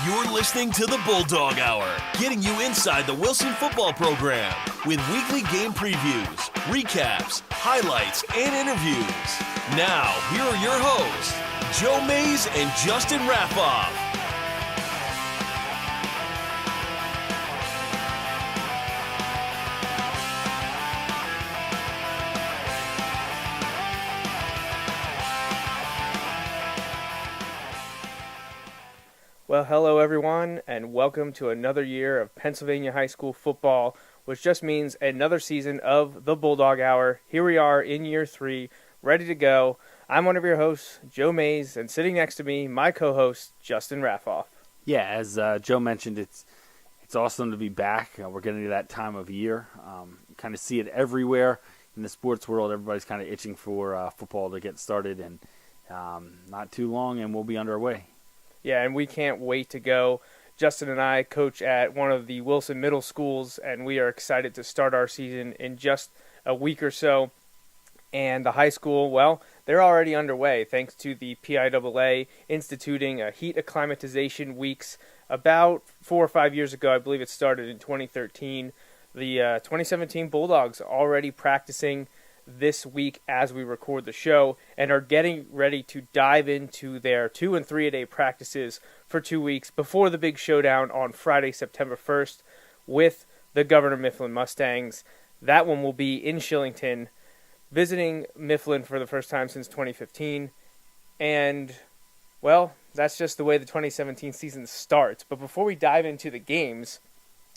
You're listening to the Bulldog Hour, getting you inside the Wilson football program with weekly game previews, recaps, highlights, and interviews. Now, here are your hosts, Joe Mays and Justin Raffauf. Well, hello everyone, and welcome to another year of Pennsylvania high school football, which just means another season of the Bulldog Hour. Here we are in year 3, ready to go. I'm one of your hosts, Joe Mays, and sitting next to me, my co-host, Justin Raffauf. Yeah, as Joe mentioned, it's awesome to be back. We're getting to that time of year. You kind of see it everywhere in the sports world. Everybody's kind of itching for football to get started, and not too long, and we'll be underway. Yeah, and we can't wait to go. Justin and I coach at one of the Wilson middle schools, and we are excited to start our season in just a week or so. And the high school, well, they're already underway thanks to the PIAA instituting heat acclimatization weeks about 4 or 5 years ago. I believe it started in 2013. The 2017 Bulldogs already practicing this week as we record the show and are getting ready to dive into their 2- and 3-a-day practices for 2 weeks before the big showdown on Friday, September 1st with the Governor Mifflin Mustangs. That one will be in Shillington, visiting Mifflin for the first time since 2015. And, well, that's just the way the 2017 season starts. But before we dive into the games,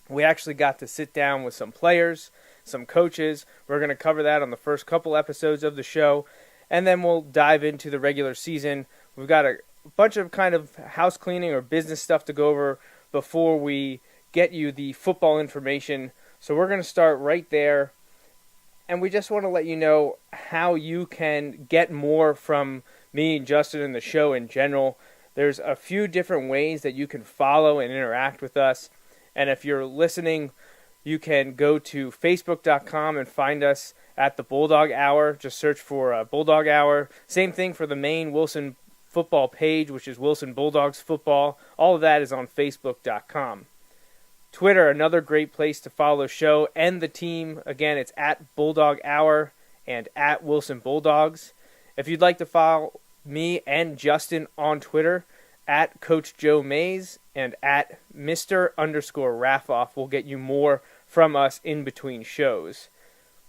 we actually got to sit down with some players, some coaches. We're going to cover that on the first couple episodes of the show, and then we'll dive into the regular season. We've got a bunch of kind of house cleaning or business stuff to go over before we get you the football information. So we're going to start right there, and we just want to let you know how you can get more from me and Justin and the show in general. There's a few different ways that you can follow and interact with us, and if you're listening, you can go to Facebook.com and find us at the Bulldog Hour. Just search for Bulldog Hour. Same thing for the main Wilson football page, which is Wilson Bulldogs Football. All of that is on Facebook.com. Twitter, another great place to follow the show and the team. Again, it's at Bulldog Hour and at Wilson Bulldogs. If you'd like to follow me and Justin on Twitter, at Coach Joe Mays and at Mr_Raffauf will get you more from us in between shows.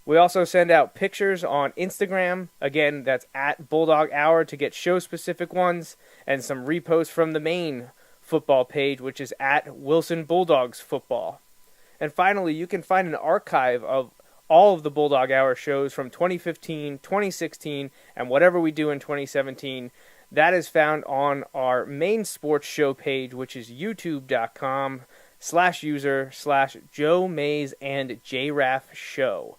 We also send out pictures on Instagram. Again, that's at Bulldog Hour to get show-specific ones, and some reposts from the main football page, which is at Wilson Bulldogs Football. And finally, you can find an archive of all of the Bulldog Hour shows from 2015, 2016, and whatever we do in 2017. That is found on our main sports show page, which is youtube.com/user/Joe Mays and J-Raff show.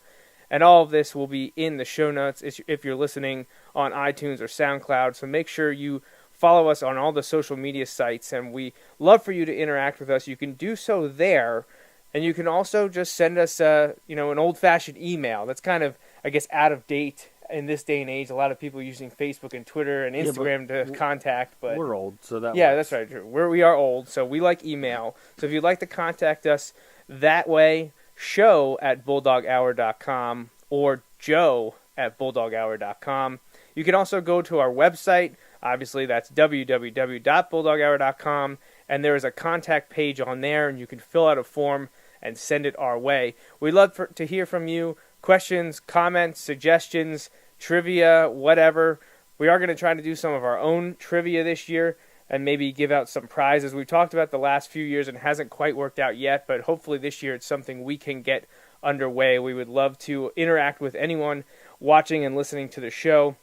And all of this will be in the show notes if you're listening on iTunes or SoundCloud. So make sure you follow us on all the social media sites, and we love for you to interact with us. You can do so there, and you can also just send us an old-fashioned email. That's kind of, I guess, out of date in this day and age. A lot of people using Facebook and Twitter and Instagram to contact, but we're old, so that yeah, works. that's right. We are old, so we like email. So if you'd like to contact us that way, show@bulldoghour.com or joe@bulldoghour.com. You can also go to our website. Obviously, that's www.bulldoghour.com, and there is a contact page on there, and you can fill out a form and send it our way. We'd love to hear from you. Questions, comments, suggestions, trivia, whatever. We are going to try to do some of our own trivia this year and maybe give out some prizes. We've talked about the last few years and it hasn't quite worked out yet, but hopefully this year it's something we can get underway. We would love to interact with anyone watching and listening to the show.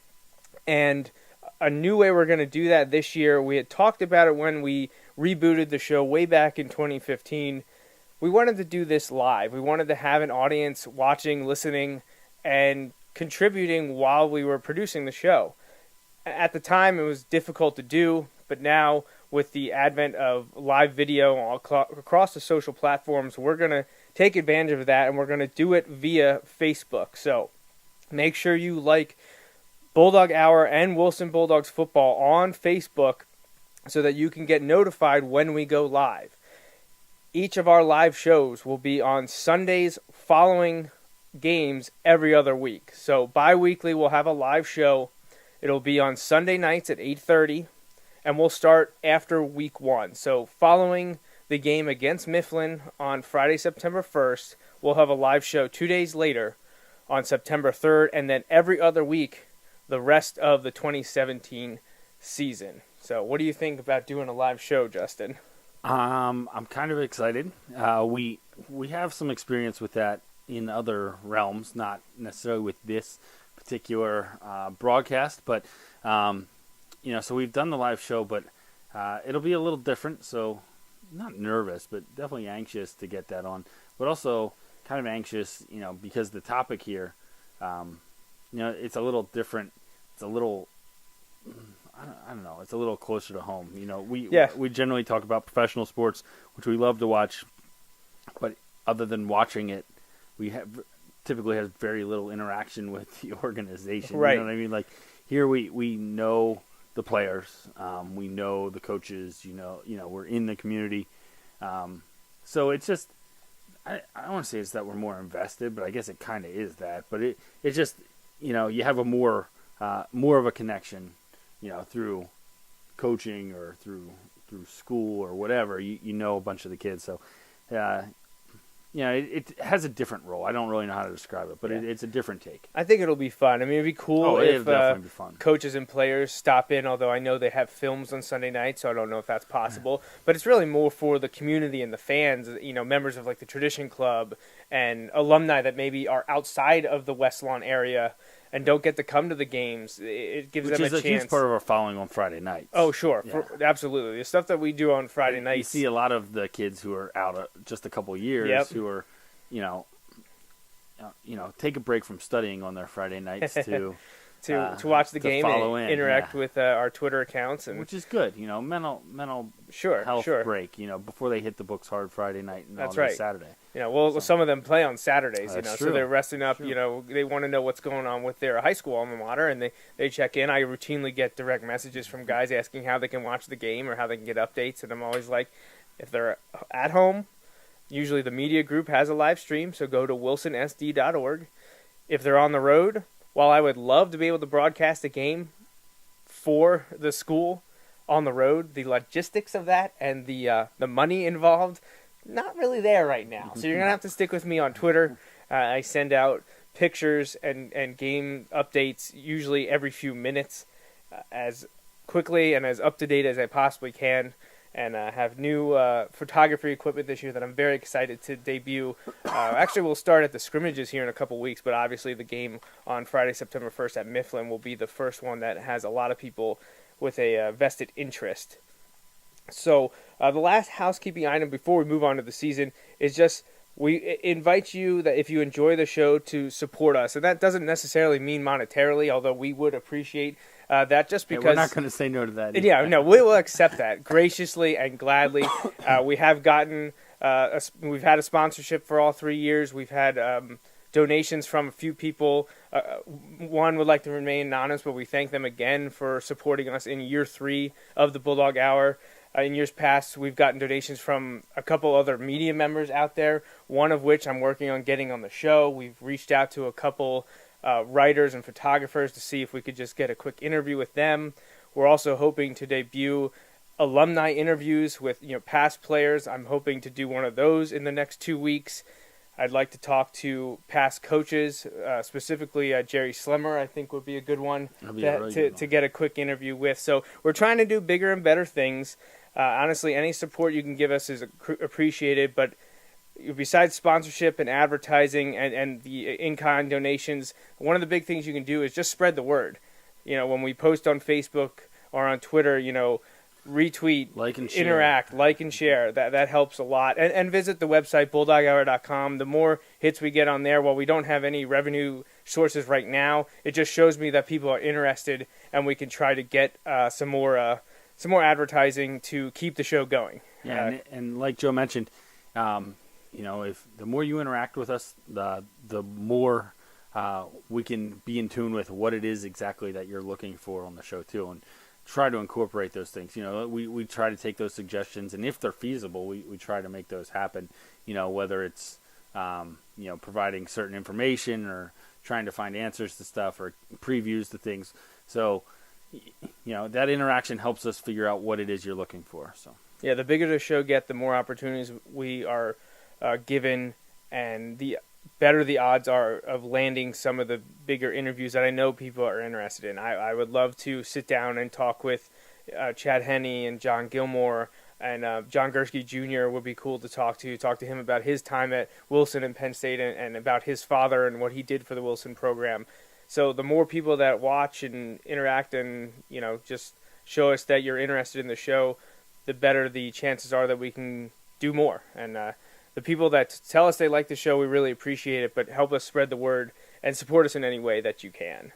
And a new way we're going to do that this year, we had talked about it when we rebooted the show way back in 2015. We wanted to do this live. We wanted to have an audience watching, listening, and contributing while we were producing the show. At the time, it was difficult to do, but now with the advent of live video across the social platforms, we're going to take advantage of that, and we're going to do it via Facebook. So make sure you like Bulldog Hour and Wilson Bulldogs Football on Facebook, so that you can get notified when we go live. Each of our live shows will be on Sundays following games every other week. So bi-weekly we'll have a live show. It'll be on Sunday nights at 8:30, and we'll start after week 1. So following the game against Mifflin on Friday, September 1st, we'll have a live show 2 days later on September 3rd, and then every other week the rest of the 2017 season. So what do you think about doing a live show, Justin? I'm kind of excited. We have some experience with that in other realms, not necessarily with this particular broadcast, but so we've done the live show, but it'll be a little different. So not nervous, but definitely anxious to get that on, but also kind of anxious, because the topic here, it's a little different. It's a little, I don't know. It's a little closer to home. We generally talk about professional sports, which we love to watch, but other than watching it, we typically have very little interaction with the organization. Right. You know what I mean? Like here, we know the players, we know the coaches. We're in the community, so it's just. I don't want to say it's that we're more invested, but I guess it kind of is that. But it's just you have a more of a connection. Through coaching or through school or whatever, you know a bunch of the kids. So, it has a different role. I don't really know how to describe it, but it's a different take. I think it'll be fun. I mean, it'd be cool if definitely be fun. Coaches and players stop in, although I know they have films on Sunday night, so I don't know if that's possible. But it's really more for the community and the fans, members of like the Tradition Club and alumni that maybe are outside of the West Lawn area and don't get to come to the games. It gives them a chance. Which is a huge part of our following on Friday nights. Oh, sure. Yeah. Absolutely. The stuff that we do on Friday nights. You see a lot of the kids who are out just a couple of years who are, take a break from studying on their Friday nights to watch the game and interact with our Twitter accounts. Which is good, mental health sure. break, before they hit the books hard Friday night and That's on right. Saturday. Some of them play on Saturdays, That's so true. they're resting up, True. they want to know what's going on with their high school alma mater, and they check in. I routinely get direct messages from guys asking how they can watch the game or how they can get updates, and I'm always like, if they're at home, usually the media group has a live stream, so go to wilsonsd.org. If they're on the road, while I would love to be able to broadcast a game for the school on the road, the logistics of that and the money involved, not really there right now. So you're going to have to stick with me on Twitter. I send out pictures and game updates usually every few minutes as quickly and as up-to-date as I possibly can. And have new photography equipment this year that I'm very excited to debut. Actually, we'll start at the scrimmages here in a couple weeks, but obviously the game on Friday, September 1st at Mifflin will be the first one that has a lot of people with a vested interest. So the last housekeeping item before we move on to the season is just we invite you that if you enjoy the show to support us. And that doesn't necessarily mean monetarily, although we would appreciate that just because... we're not going to say no to that either. Yeah, no, we will accept that graciously and gladly. We have gotten... we've had a sponsorship for all 3 years. We've had donations from a few people. One would like to remain anonymous, but we thank them again for supporting us in year 3 of the Bulldog Hour. In years past, we've gotten donations from a couple other media members out there, one of which I'm working on getting on the show. We've reached out to a couple writers and photographers to see if we could just get a quick interview with them. We're also hoping to debut alumni interviews with past players. I'm hoping to do one of those in the next 2 weeks. I'd like to talk to past coaches, specifically Jerry Slimmer, I think would be a good one to get a quick interview with. So we're trying to do bigger and better things. Honestly, any support you can give us is appreciated, but besides sponsorship and advertising and the in-kind donations, one of the big things you can do is just spread the word. When we post on Facebook or on Twitter, retweet, like and share. Interact, like and share. That helps a lot. And visit the website, bulldoghour.com. The more hits we get on there, while we don't have any revenue sources right now, it just shows me that people are interested, and we can try to get some more advertising to keep the show going. Yeah, and like Joe mentioned, if the more you interact with us, the more we can be in tune with what it is exactly that you're looking for on the show too, and try to incorporate those things. We try to take those suggestions, and if they're feasible, we try to make those happen. Whether it's providing certain information or trying to find answers to stuff or previews to things. So, that interaction helps us figure out what it is you're looking for. So, yeah, the bigger the show gets, the more opportunities we are given, and the better the odds are of landing some of the bigger interviews that I know people are interested in. I would love to sit down and talk with Chad Henne and John Gilmore, and John Gursky Jr. would be cool to talk to him about his time at Wilson and Penn State, and about his father and what he did for the Wilson program. So the more people that watch and interact and, just show us that you're interested in the show, the better the chances are that we can do more. And the people that tell us they like the show, we really appreciate it, but help us spread the word and support us in any way that you can.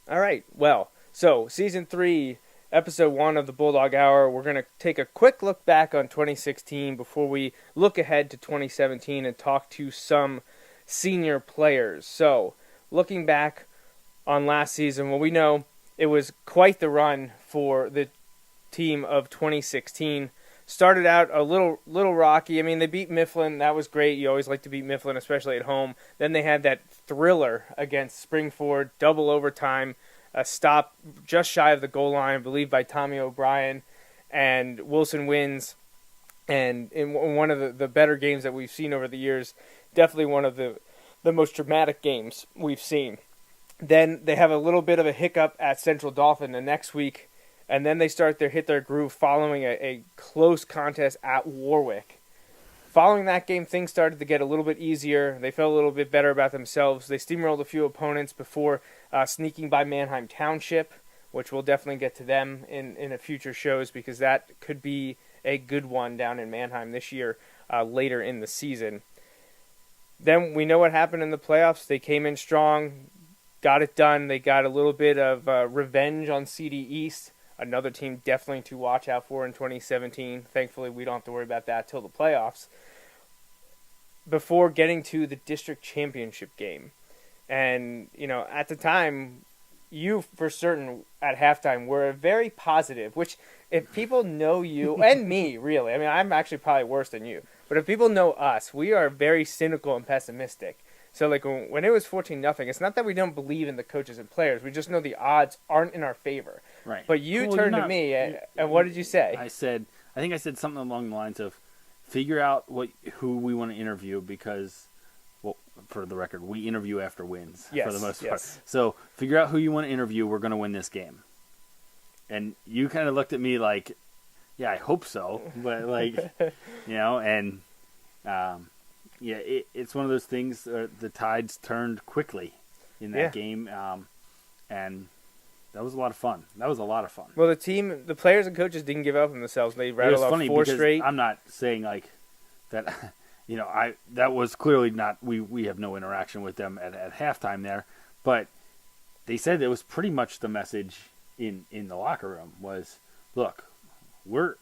All right, well, so Season 3, Episode 1 of the Bulldog Hour, we're going to take a quick look back on 2016 before we look ahead to 2017 and talk to some senior players. So, looking back on last season, well, we know it was quite the run for the team of 2016. Started out a little rocky. I mean, they beat Mifflin. That was great. You always like to beat Mifflin, especially at home. Then they had that thriller against Springford, double overtime, a stop just shy of the goal line, I believe, by Tommy O'Brien, and Wilson wins. And in one of the better games that we've seen over the years, definitely one of the most dramatic games we've seen. Then they have a little bit of a hiccup at Central Dauphin the next week, and then they hit their groove following a close contest at Warwick. Following that game, things started to get a little bit easier. They felt a little bit better about themselves. They steamrolled a few opponents before sneaking by Manheim Township, which we'll definitely get to them in a future shows, because that could be a good one down in Manheim this year, later in the season. Then we know what happened in the playoffs. They came in strong, got it done. They got a little bit of revenge on CD East, another team definitely to watch out for in 2017. Thankfully, we don't have to worry about that till the playoffs. Before getting to the district championship game. And, at the time, you for certain at halftime were very positive, which if people know you, and me, really, I mean, I'm actually probably worse than you, but if people know us, we are very cynical and pessimistic. So, when it was 14-0, it's not that we don't believe in the coaches and players. We just know the odds aren't in our favor. Right. But you turned to me, and what did you say? I think I said something along the lines of, figure out who we want to interview, because, well, for the record, we interview after wins for the most part. So figure out who you want to interview. We're going to win this game. And you kind of looked at me like, yeah, I hope so. But it's one of those things. The tides turned quickly in that game, and that was a lot of fun. Well, the players and coaches didn't give up on themselves. They rattled off 4 straight. I'm not saying like that. That was clearly not. We have no interaction with them at halftime there, but they said it was pretty much the message in the locker room was, look, we're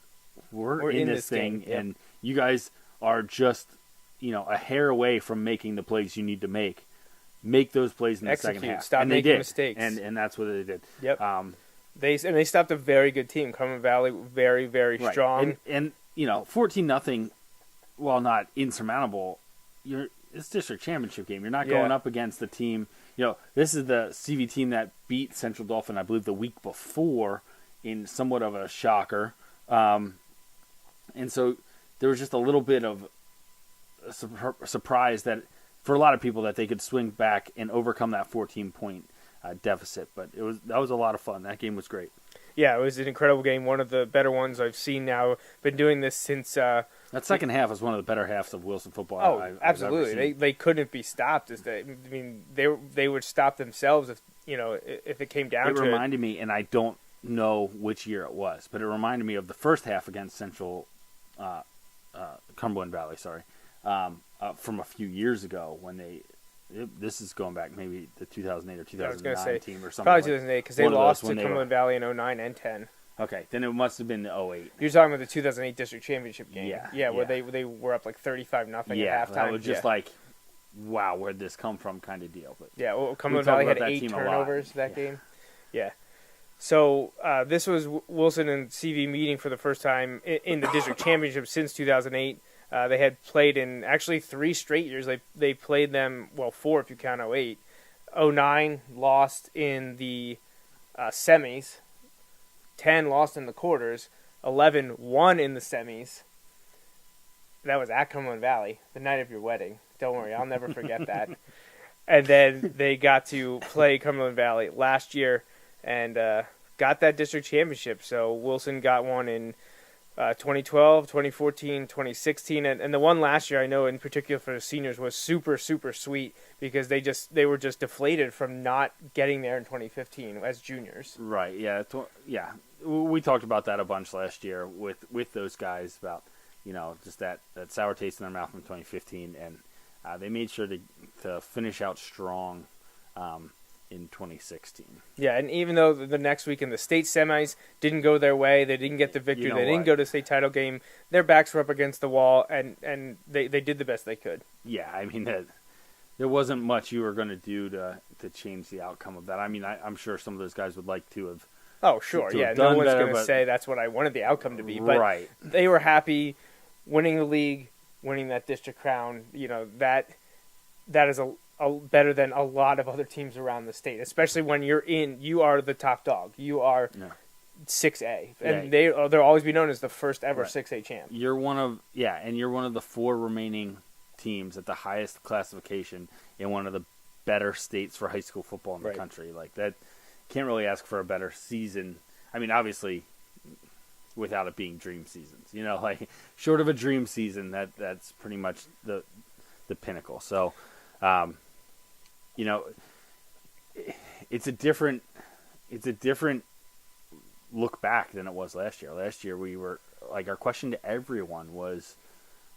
in this thing, and you guys are just a hair away from making the plays you need to make. Make those plays in the second half. Stop making mistakes. And that's what they did. Yep. They stopped a very good team. Cumberland Valley, very, very strong. And 14-0, while not insurmountable, it's district championship game. You're not going up against the team. This is the CV team that beat Central Dauphin, I believe, the week before in somewhat of a shocker. And so there was just a little bit of a surprise that, for a lot of people, that they could swing back and overcome that 14-point deficit. But that was a lot of fun. That game was great. Yeah, it was an incredible game. One of the better ones I've seen now. Been doing this since... that second half was one of the better halves of Wilson football. Oh, absolutely. They couldn't be stopped. They would stop themselves if it came down to it. It reminded me, and I don't know which year it was, but it reminded me of the first half against Central Cumberland Valley, from a few years ago when this is going back maybe the 2008 or 2009 team or something. Probably 2008, because they lost to Cumberland Valley in 09 and 10. Okay, then it must have been the 08. You're talking about the 2008 district championship game. Where they were up like 35-0 at halftime. That was just like, wow, where'd this come from kind of deal. But Cumberland Valley had 8 turnovers that game. Yeah. So this was Wilson and CV meeting for the first time in the district championship since 2008. They had played in actually 3 straight years. They played them, well, 4 if you count 08. 09 lost in the semis. 10 lost in the quarters. 11 won in the semis. That was at Cumberland Valley, the night of your wedding. Don't worry, I'll never forget that. And then they got to play Cumberland Valley last year and got that district championship. So Wilson got one in 2012, 2014, 2016, and the one last year I know in particular for the seniors was super, super sweet because they were just deflated from not getting there in 2015 as juniors. Right. Yeah. We talked about that a bunch last year with those guys about just that sour taste in their mouth from 2015, and they made sure to finish out strong in 2016. Yeah, and even though the next week in the state semis didn't go their way, they didn't get the victory, they didn't go to the state title game, their backs were up against the wall, and they did the best they could. Yeah, I mean, there wasn't much you were going to do to change the outcome of that. I mean, I'm sure some of those guys would like to have. Oh, sure, yeah. No one's going to say that's what I wanted the outcome to be. But right. They were happy winning the league, winning that district crown. That is a better than a lot of other teams around the state, especially when you are the top dog. You are 6A, and they'll always be known as the first ever 6A champ. You're one of the 4 remaining teams at the highest classification in one of the better states for high school football in the country. Like that, can't really ask for a better season. I mean, obviously, without it being dream seasons, like short of a dream season, that's pretty much the pinnacle. So. It's a different look back than it was last year. Last year we were like, our question to everyone was,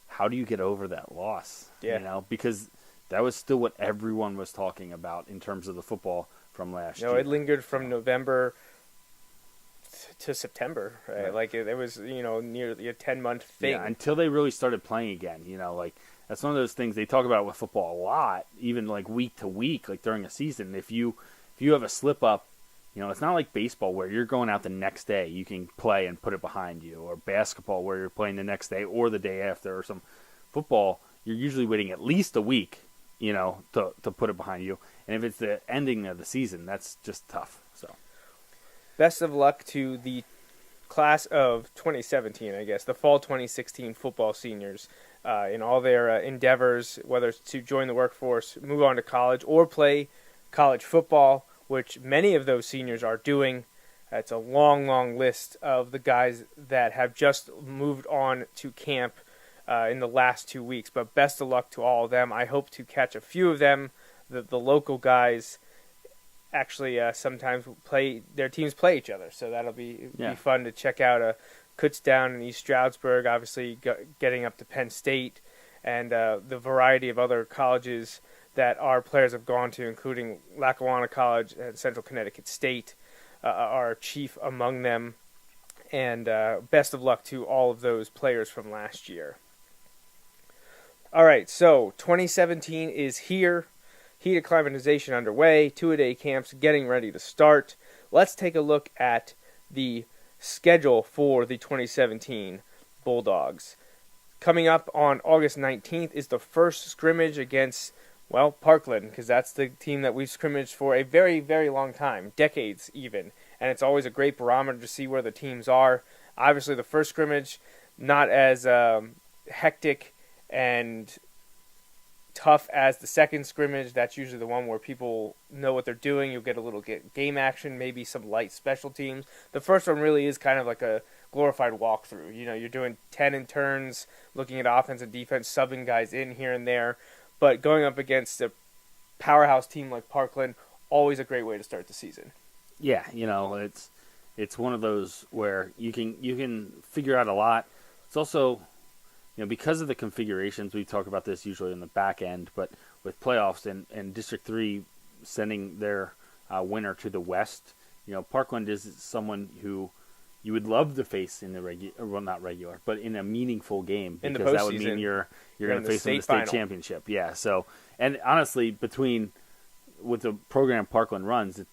how do you get over that loss? Yeah. Because that was still what everyone was talking about in terms of the football from last year. It lingered from November to September, right? Like it was, nearly a 10-month thing. Yeah, until they really started playing again, like that's one of those things they talk about with football a lot, even like week to week, like during a season. If you have a slip up, it's not like baseball where you're going out the next day, you can play and put it behind you, or basketball where you're playing the next day or the day after, or some football, you're usually waiting at least a week, to put it behind you. And if it's the ending of the season, that's just tough. So, best of luck to the class of 2017, I guess, the fall 2016 football seniors. In all their endeavors, whether it's to join the workforce, move on to college, or play college football, which many of those seniors are doing. It's a long, long list of the guys that have just moved on to camp in the last 2 weeks. But best of luck to all of them. I hope to catch a few of them. The local guys actually sometimes their teams play each other, so that'll be fun to check out. Kutztown and East Stroudsburg, obviously getting up to Penn State, and the variety of other colleges that our players have gone to, including Lackawanna College and Central Connecticut State, are chief among them. And best of luck to all of those players from last year. All right, so 2017 is here. Heat acclimatization underway. 2-a-day camps getting ready to start. Let's take a look at the schedule for the 2017 Bulldogs. Coming up on August 19th is the first scrimmage against, Parkland, because that's the team that we've scrimmaged for a very, very long time, decades even, and it's always a great barometer to see where the teams are. Obviously, the first scrimmage, not as hectic and tough as the second scrimmage. That's usually the one where people know what they're doing. You'll get a little game action, maybe some light special teams. The first one really is kind of like a glorified walkthrough. You're doing 10 in turns, looking at offense and defense, subbing guys in here and there. But going up against a powerhouse team like Parkland, always a great way to start the season. Yeah, it's one of those where you can figure out a lot. It's also, because of the configurations, we talk about this usually in the back end, but with playoffs and District 3 sending their winner to the West, Parkland is someone who you would love to face in the not regular, but in a meaningful game, because that would mean you're going to face them in the state championship. Yeah. So, and honestly, with the program Parkland runs,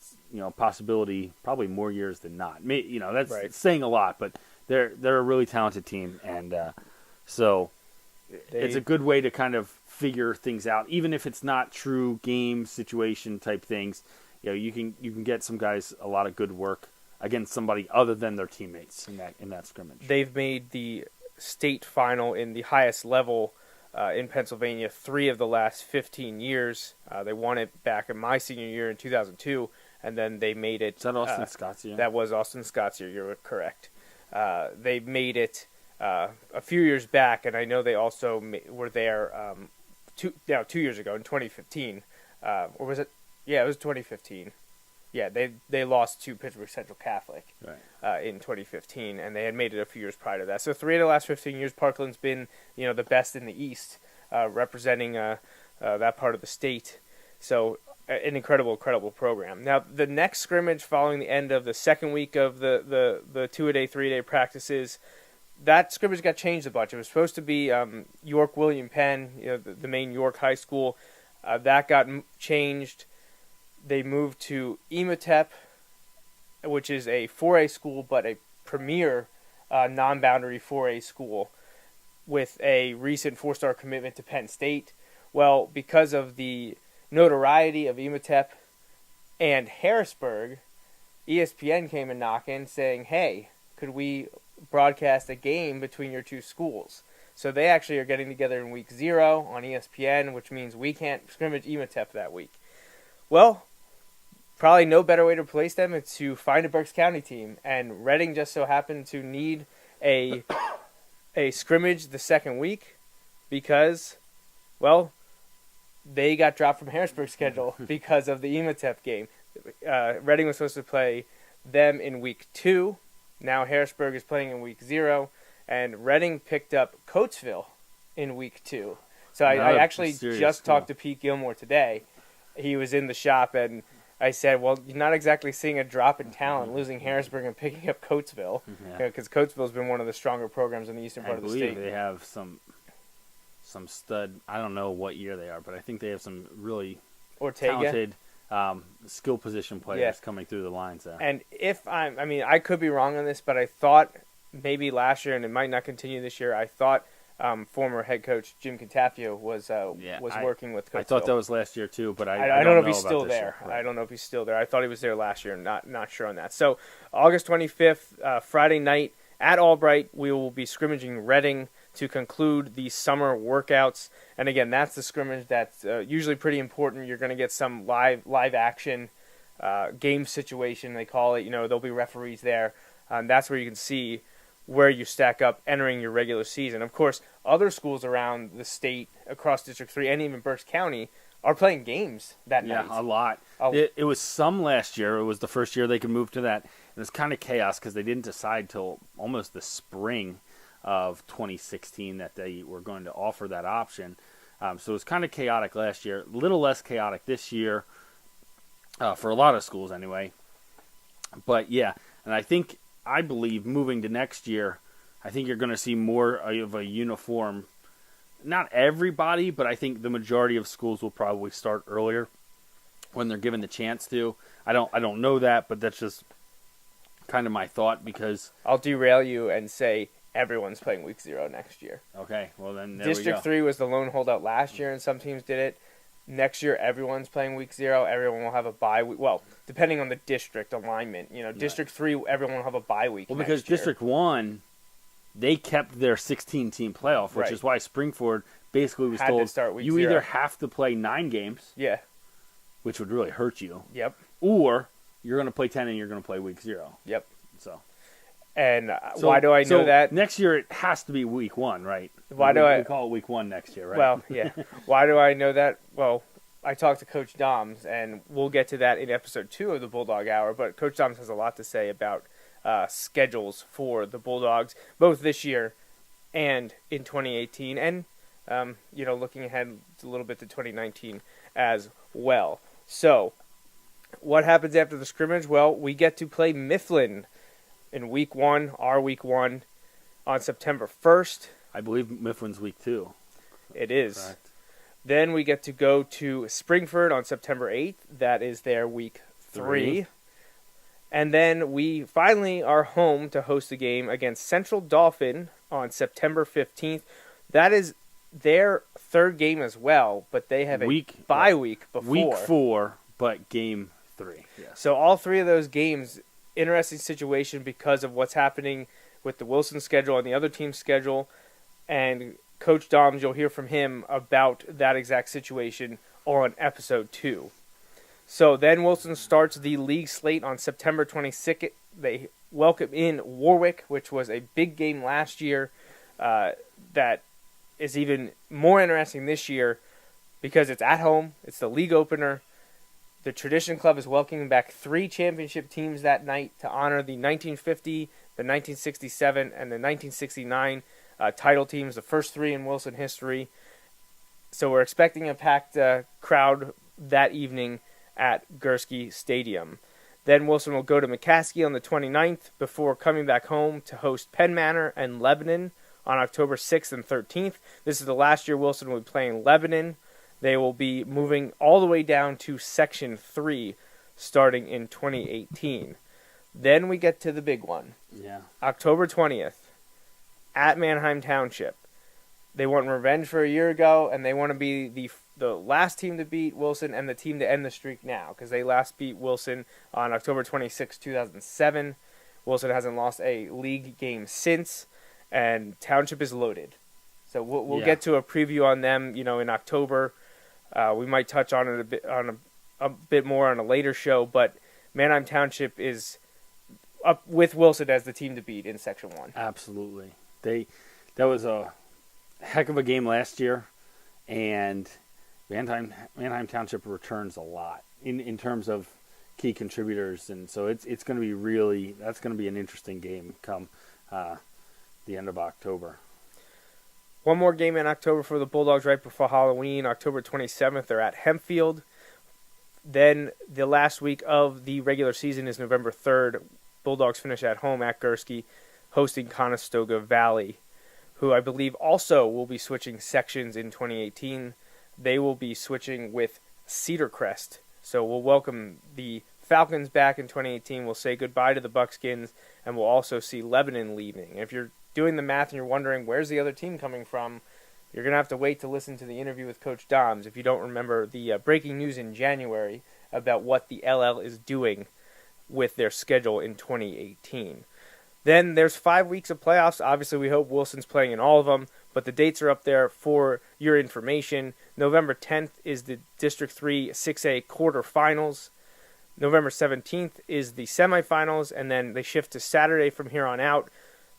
possibility, probably more years than not. That's Right. saying a lot, but they're a really talented team, and so it's a good way to kind of figure things out, even if it's not true game situation type things. You can get some guys a lot of good work against somebody other than their teammates in that scrimmage. They've made the state final in the highest level in Pennsylvania 3 of the last 15 years. They won it back in my senior year in 2002, and then they made it. Is that Austin Scott's year? That was Austin Scott's year. You're correct. They made it a few years back, and I know they also were there 2 years ago in 2015. Or was it? Yeah, it was 2015. Yeah, they lost to Pittsburgh Central Catholic in 2015, and they had made it a few years prior to that. So 3 of the last 15 years, Parkland's been the best in the East, representing that part of the state. So an incredible program. Now the next scrimmage following the end of the second week of the 2-a-day, 3-a-day practices, that scrimmage got changed a bunch. It was supposed to be York William Penn, the main York high school. That got changed. They moved to Ematep, which is a 4A school, but a premier non-boundary 4A school with a recent 4-star commitment to Penn State. Well, because of the notoriety of Ematep and Harrisburg, ESPN came and knocking saying, hey, could we broadcast a game between your two schools? So they actually are getting together in week 0 on ESPN, which means we can't scrimmage Ematep that week. Well, probably no better way to replace them is to find a Berks County team, and Reading just so happened to need a scrimmage the second week because, well, they got dropped from Harrisburg's schedule because of the Ematep game. Reading was supposed to play them in week 2. Now Harrisburg is playing in week 0, and Reading picked up Coatesville in week 2. So I actually just talked to Pete Gilmore today. He was in the shop, and I said, well, you're not exactly seeing a drop in talent, losing Harrisburg and picking up Coatesville, because Coatesville's been one of the stronger programs in the eastern part of the state. I believe they have some stud. I don't know what year they are, but I think they have some really talented skill position players coming through the lines there. And I could be wrong on this, but I thought maybe last year, and it might not continue this year, I thought former head coach Jim Contafio was working with Coatesville. I thought that was last year too, but I don't know if he's still there. Right. I don't know if he's still there. I thought he was there last year. Not sure on that. So August 25th, Friday night at Albright, we will be scrimmaging Reading to conclude the summer workouts. And again, that's the scrimmage that's usually pretty important. You're going to get some live action game situation, they call it. There'll be referees there. That's where you can see where you stack up entering your regular season. Of course, other schools around the state, across District 3, and even Berks County, are playing games that night. Yeah, a lot. It was some last year. It was the first year they could move to that. It was kind of chaos because they didn't decide till almost the spring of 2016 that they were going to offer that option. So it was kind of chaotic last year. A little less chaotic this year for a lot of schools anyway. But, yeah, and I believe moving to next year, I think you're going to see more of a uniform. Not everybody, but I think the majority of schools will probably start earlier when they're given the chance to. I don't know that, but that's just kind of my thought because I'll derail you and say everyone's playing week 0 next year. Okay, well then there District we go. 3 was the lone holdout last year, and some teams did it. Next year, everyone's playing week 0. Everyone will have a bye week. Well, depending on the district alignment, District 3, everyone will have a bye week. Well, because District 1, they kept their 16-team playoff, which is why Springford basically was told you either have to play 9 games, which would really hurt you, or you're going to play 10 and you're going to play week 0. Yep. And why do I know that? Next year it has to be week 1, right? Why do we call it week 1 next year, right? Well, yeah. Why do I know that? Well, I talked to Coach Doms, and we'll get to that in episode 2 of the Bulldog Hour. But Coach Doms has a lot to say about schedules for the Bulldogs, both this year and in 2018, and looking ahead a little bit to 2019 as well. So, what happens after the scrimmage? Well, we get to play Mifflin in week 1, our week 1, on September 1st. I believe Mifflin's week 2. It is. Correct. Then we get to go to Springford on September 8th. That is their week 3. And then we finally are home to host a game against Central Dauphin on September 15th. That is their third game as well, but they have a bye week before. Week 4, but game 3. Yes. So all 3 of those games, interesting situation because of what's happening with the Wilson schedule and the other team's schedule. And Coach Doms, you'll hear from him about that exact situation on episode 2. So then Wilson starts the league slate on September 26th. They welcome in Warwick, which was a big game last year that is even more interesting this year because it's at home. It's the league opener. The Tradition Club is welcoming back 3 championship teams that night to honor the 1950, the 1967, and the 1969 title teams, the first 3 in Wilson history. So we're expecting a packed crowd that evening at Gursky Stadium. Then Wilson will go to McCaskey on the 29th before coming back home to host Penn Manor and Lebanon on October 6th and 13th. This is the last year Wilson will be playing Lebanon. They will be moving all the way down to Section 3 starting in 2018. Then we get to the big one. Yeah. October 20th at Manheim Township. They want revenge for a year ago, and they want to be the last team to beat Wilson and the team to end the streak now, because they last beat Wilson on October 26, 2007. Wilson hasn't lost a league game since, and Township is loaded. So we'll get to a preview on them, in October. We might touch on it a bit more on a later show, but Manheim Township is up with Wilson as the team to beat in Section 1. Absolutely. That was a heck of a game last year, and Manheim Township returns a lot in terms of key contributors, and so it's going to be that's going to be an interesting game come the end of October. One more game in October for the Bulldogs right before Halloween, October 27th. They're at Hempfield. Then the last week of the regular season is November 3rd. Bulldogs finish at home at Gursky, hosting Conestoga Valley, who I believe also will be switching sections in 2018. They will be switching with Cedar Crest. So we'll welcome the Falcons back in 2018. We'll say goodbye to the Buckskins, and we'll also see Lebanon leaving. If you're doing the math and you're wondering where's the other team coming from, you're going to have to wait to listen to the interview with Coach Doms if you don't remember the breaking news in January about what the LL is doing with their schedule in 2018. Then there's 5 weeks of playoffs. Obviously, we hope Wilson's playing in all of them, but the dates are up there for your information. November 10th is the District 3 6A quarterfinals. November 17th is the semifinals, and then they shift to Saturday from here on out.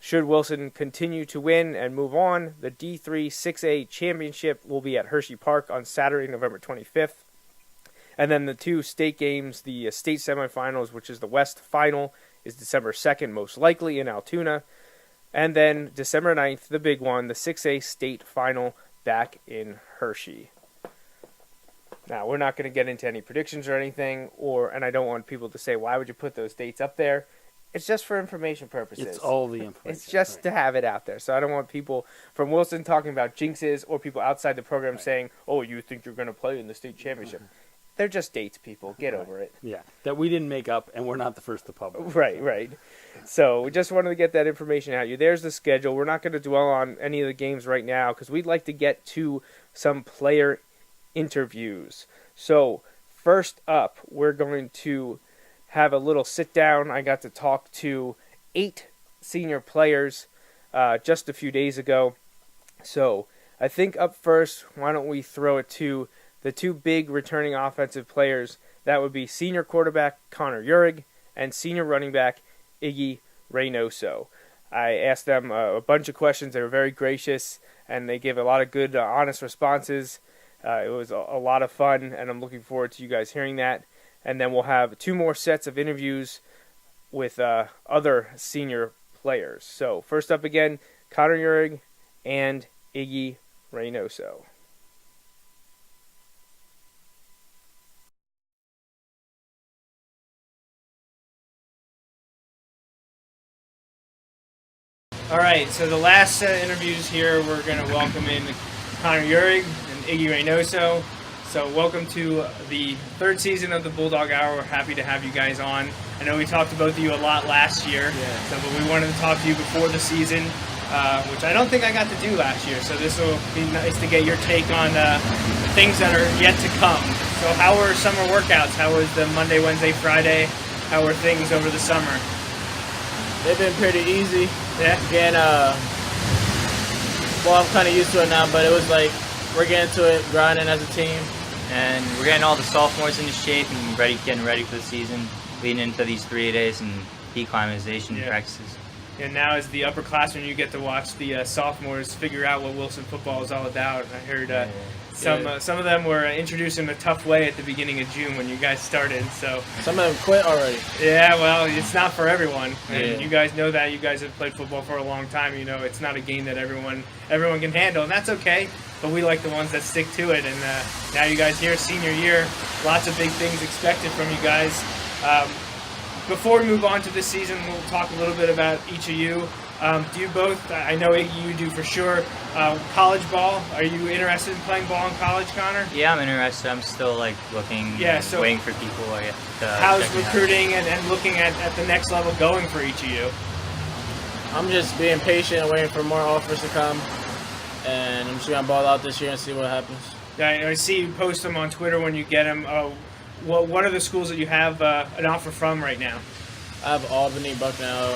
Should Wilson continue to win and move on, the D3 6A championship will be at Hershey Park on Saturday, November 25th. And then the 2 state games, the state semifinals, which is the West Final, is December 2nd, most likely in Altoona. And then December 9th, the big one, the 6A state final back in Hershey. Now, we're not going to get into any predictions or anything, and I don't want people to say, why would you put those dates up there? It's just for information purposes. It's all the information. It's just to have it out there. So I don't want people from Wilson talking about jinxes or people outside the program saying, oh, you think you're going to play in the state championship. They're just dates, people. Get over it. Yeah, that we didn't make up, and we're not the first to publish. Right. So we just wanted to get that information out. There's the schedule. We're not going to dwell on any of the games right now because we'd like to get to some player interviews. So first up, we're going to have a little sit down. I got to talk to 8 senior players just a few days ago. So I think up first, why don't we throw it to the 2 big returning offensive players. That would be senior quarterback Connor Urig and senior running back Iggy Reynoso. I asked them a bunch of questions. They were very gracious, and they gave a lot of good, honest responses. It was a lot of fun, and I'm looking forward to you guys hearing that. And then we'll have 2 more sets of interviews with other senior players. So first up again, Connor Urig and Iggy Reynoso. All right, so the last set of interviews here, we're going to welcome in Connor Urig and Iggy Reynoso. So welcome to the third season of the Bulldog Hour. We're happy to have you guys on. I know we talked to both of you a lot last year, but we wanted to talk to you before the season, which I don't think I got to do last year. So this will be nice to get your take on things that are yet to come. So how were summer workouts? How was the Monday, Wednesday, Friday? How were things over the summer? They've been pretty easy. Yeah. Again, well, I'm kind of used to it now, but it was like we're getting to it, grinding as a team. And we're getting all the sophomores into shape and getting ready for the season, leading into these 3 days and declimatization practices. And now as the upperclassmen, you get to watch the sophomores figure out what Wilson football is all about. I heard some of them were introduced in a tough way at the beginning of June when you guys started. So some of them quit already. Yeah, well, it's not for everyone, and Yeah. you guys know that. You guys have played football for a long time. You know it's not a game that everyone can handle, and that's okay. But we like the ones that stick to it. And now you guys here, senior year, lots of big things expected from you guys. Before we move on to this season, we'll talk a little bit about each of you. Do you both, I know you do for sure, college ball? Are you interested in playing ball in college, Connor? Yeah, I'm interested. I'm still looking, waiting for people. How's recruiting and looking at the next level going for each of you? I'm just being patient, waiting for more offers to come, and I'm just gonna ball out this year and see what happens. I see you post them on Twitter when you get them. What are the schools that you have an offer from right now? I have Albany, Bucknell,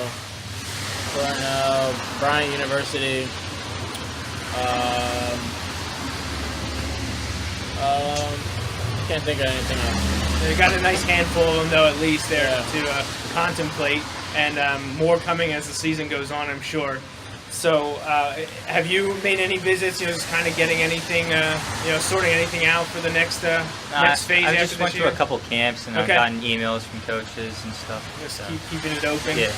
Cornell, Bryant University. Can't think of anything else. They got a nice handful of them, though, at least there to contemplate, and more coming as the season goes on, I'm sure. So, have you made any visits? Just kind of getting anything, sorting anything out for the next phase. I after just went this to year? a couple camps, and I've gotten emails from coaches and stuff. Just keeping it open. Yeah.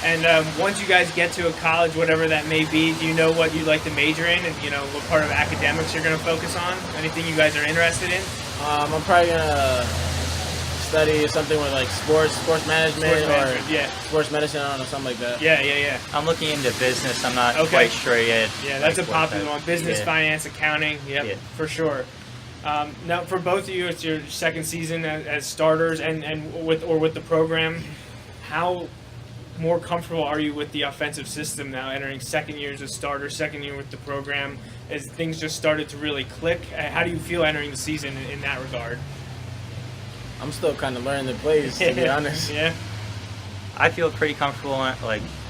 And once you guys get to a college, whatever that may be, do you know what you'd like to major in, and what part of academics you're going to focus on? Anything you guys are interested in? I'm probably gonna study something with sports management, sports medicine, I don't know, something like that. Yeah. I'm looking into business. I'm not quite sure yet. Yeah, that's a popular one. Business, finance, accounting. Yep, for sure. Now, for both of you, it's your second season as starters, and with the program. How more comfortable are you with the offensive system now, entering second year as a starter, second year with the program, as things just started to really click? How do you feel entering the season in that regard? I'm still kind of learning the plays, to be honest. Yeah. I feel pretty comfortable,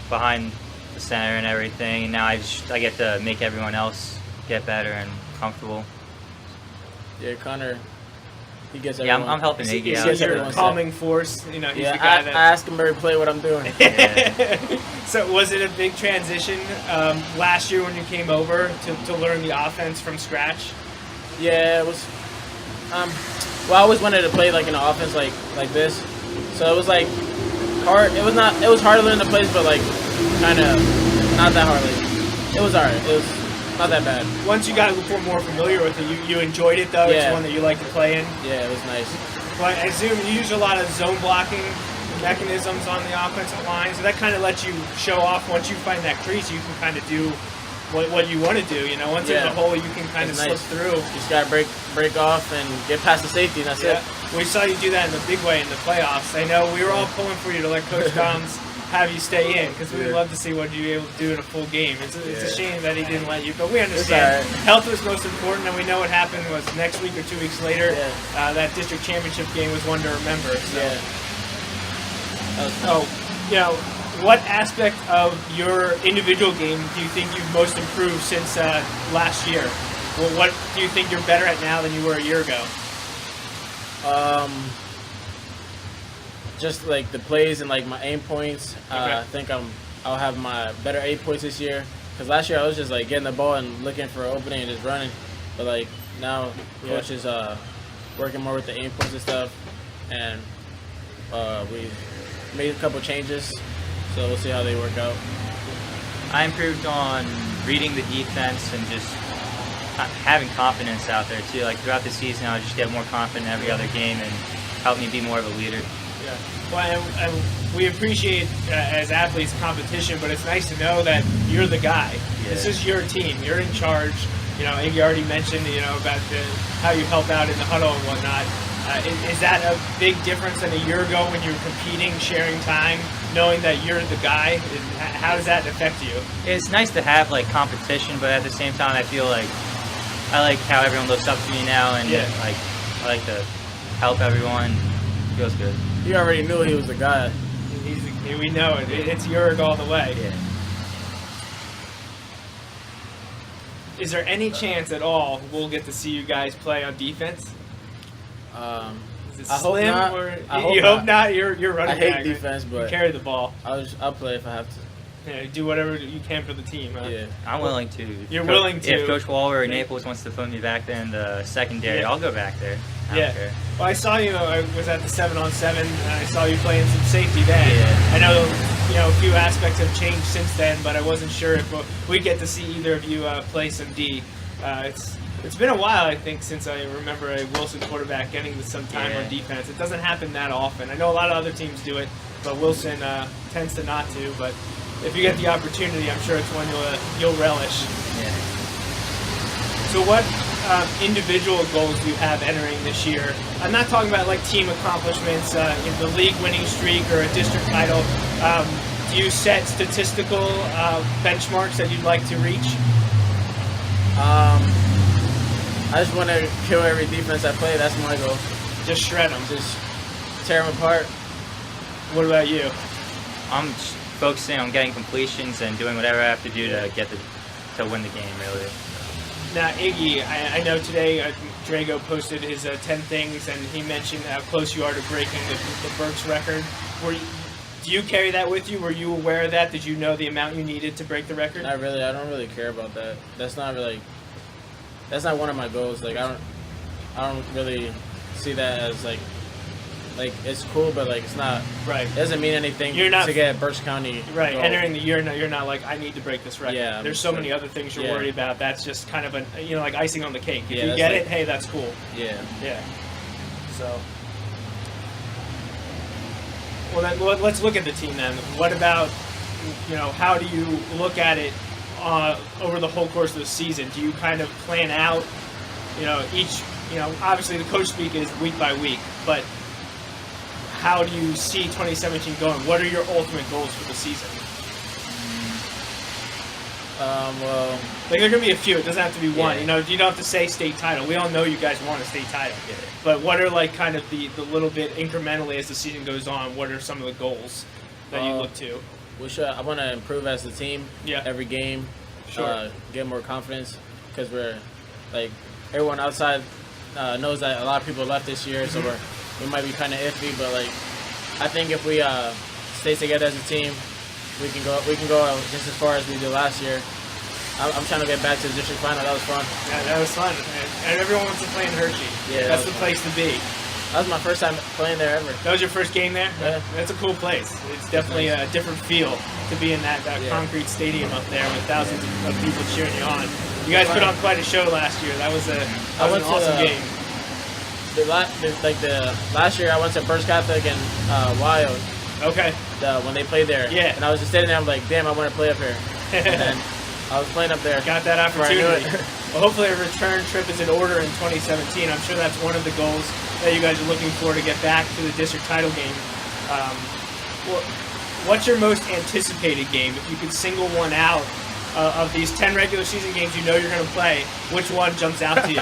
behind the center and everything. And now I get to make everyone else get better and comfortable. Yeah, Connor, he gets Yeah, everyone. I'm helping Iggy out. He's your calming force. He's the guy that... I ask him every play what I'm doing. So was it a big transition last year when you came over to learn the offense from scratch? Yeah, it was. Well, I always wanted to play in an offense like this, so it was hard. It was hard to learn the plays, but kind of not that hard. It was alright. It was not that bad. Once you got more familiar with it, you enjoyed it though. Yeah. It's one that you like to play in. Yeah, it was nice. But I assume you use a lot of zone blocking mechanisms on the offensive line, so that kind of lets you show off. Once you find that crease, you can kind of do what you want to do. Once there's a hole, you can kind of slip through. You just gotta break off and get past the safety, and that's it. We saw you do that in the big way in the playoffs. I know we were all pulling for you to let Coach Doms have you stay in, because we'd love to see what you're able to do in a full game. It's a shame that he didn't let you, but we understand. Health was most important, and we know what happened was next week or 2 weeks later, that district championship game was one to remember. So, what aspect of your individual game do you think you've most improved since last year? Well, what do you think you're better at now than you were a year ago? Just the plays and my aim points. I think I'll have my better aim points this year. Because last year I was just getting the ball and looking for an opening and just running. But now coach is working more with the aim points and stuff. And we made a couple changes. So we'll see how they work out. I improved on reading the defense and just having confidence out there too. Throughout the season, I'll just get more confident every other game and help me be more of a leader. Yeah. Well, and we appreciate as athletes competition, but it's nice to know that you're the guy. Yeah. This is your team. You're in charge. Iggy already mentioned, about how you help out in the huddle and whatnot. Is that a big difference than a year ago when you were competing, sharing time, knowing that you're the guy? How does that affect you? It's nice to have like competition, but at the same time, I feel like I like how everyone looks up to me now, and like I like to help everyone. It feels good. You already knew he was the guy. We know it. It's Jurg all the way. Yeah. Is there any chance at all we'll get to see you guys play on defense? Is it I hope slim not. or I you hope hope not? You're running I hate back. defense, You but carry the ball. I'll play if I have to. Yeah, do whatever you can for the team. Huh? Yeah. I'm willing to. You're willing to. If Coach Waller or Naples wants to put me back there in the secondary, I'll go back there. I don't care. Well, I saw you. I was at the 7-on-7, and I saw you playing some safety then. Yeah. I know, a few aspects have changed since then, but I wasn't sure if we get to see either of you play some D. It's been a while, I think, since I remember a Wilson quarterback getting some time on defense. It doesn't happen that often. I know a lot of other teams do it, but Wilson tends to not to. But if you get the opportunity, I'm sure it's one you'll relish. Yeah. So what individual goals do you have entering this year? I'm not talking about like team accomplishments, in the league winning streak or a district title. Do you set statistical benchmarks that you'd like to reach? I just want to kill every defense I play. That's my goal. Just shred them. Just tear them apart. What about you? I'm focusing on getting completions and doing whatever I have to do to to win the game, really. Now, Iggy, I know today Drago posted his 10 things, and he mentioned how close you are to breaking the Burks record. Do you carry that with you? Were you aware of that? Did you know the amount you needed to break the record? Not really. I don't really care about that. That's not one of my goals. Like I don't really see that as like it's cool, but like it's not right. It doesn't mean anything You're not to get Berks County. Right. goal. Entering the year, you're not like, I need to break this record. Yeah, There's so many other things you're worried about. That's just kind of like icing on the cake. If you get it, hey, that's cool. Yeah. Yeah. So. Well, then let's look at the team then. What about, how do you look at it over the whole course of the season? Do you kind of plan out, obviously the coach speak is week by week, but how do you see 2017 going? What are your ultimate goals for the season? Well, there are going to be a few. It doesn't have to be one. Yeah. You don't have to say state title. We all know you guys want a state title. Yeah. But what are like kind of the little bit incrementally as the season goes on? What are some of the goals that you look to? I want to improve as a team. Yeah. Every game. Sure. Get more confidence because we're like everyone outside knows that a lot of people left this year, so we might be kind of iffy. But like I think if we stay together as a team, we can go just as far as we did last year. I'm trying to get back to the district final. That was fun. Yeah, that was fun. And everyone wants to play in Hershey. Yeah, that's the place to be. That was my first time playing there ever. That was your first game there? Yeah. That's a cool place. It's definitely a different feel to be in that concrete stadium up there with thousands of people cheering you on. You guys put on quite a show last year. That was an awesome game. The last year I went to First Catholic and Wild. Okay. When they played there. Yeah. And I was just sitting there. I'm like, damn, I want to play up here. And then I was playing up there. Got that opportunity. I knew it. Well, hopefully a return trip is in order in 2017. I'm sure that's one of the goals that you guys are looking for to get back to the district title game. What's your most anticipated game? If you could single one out of these 10 regular season games you're going to play, which one jumps out to you?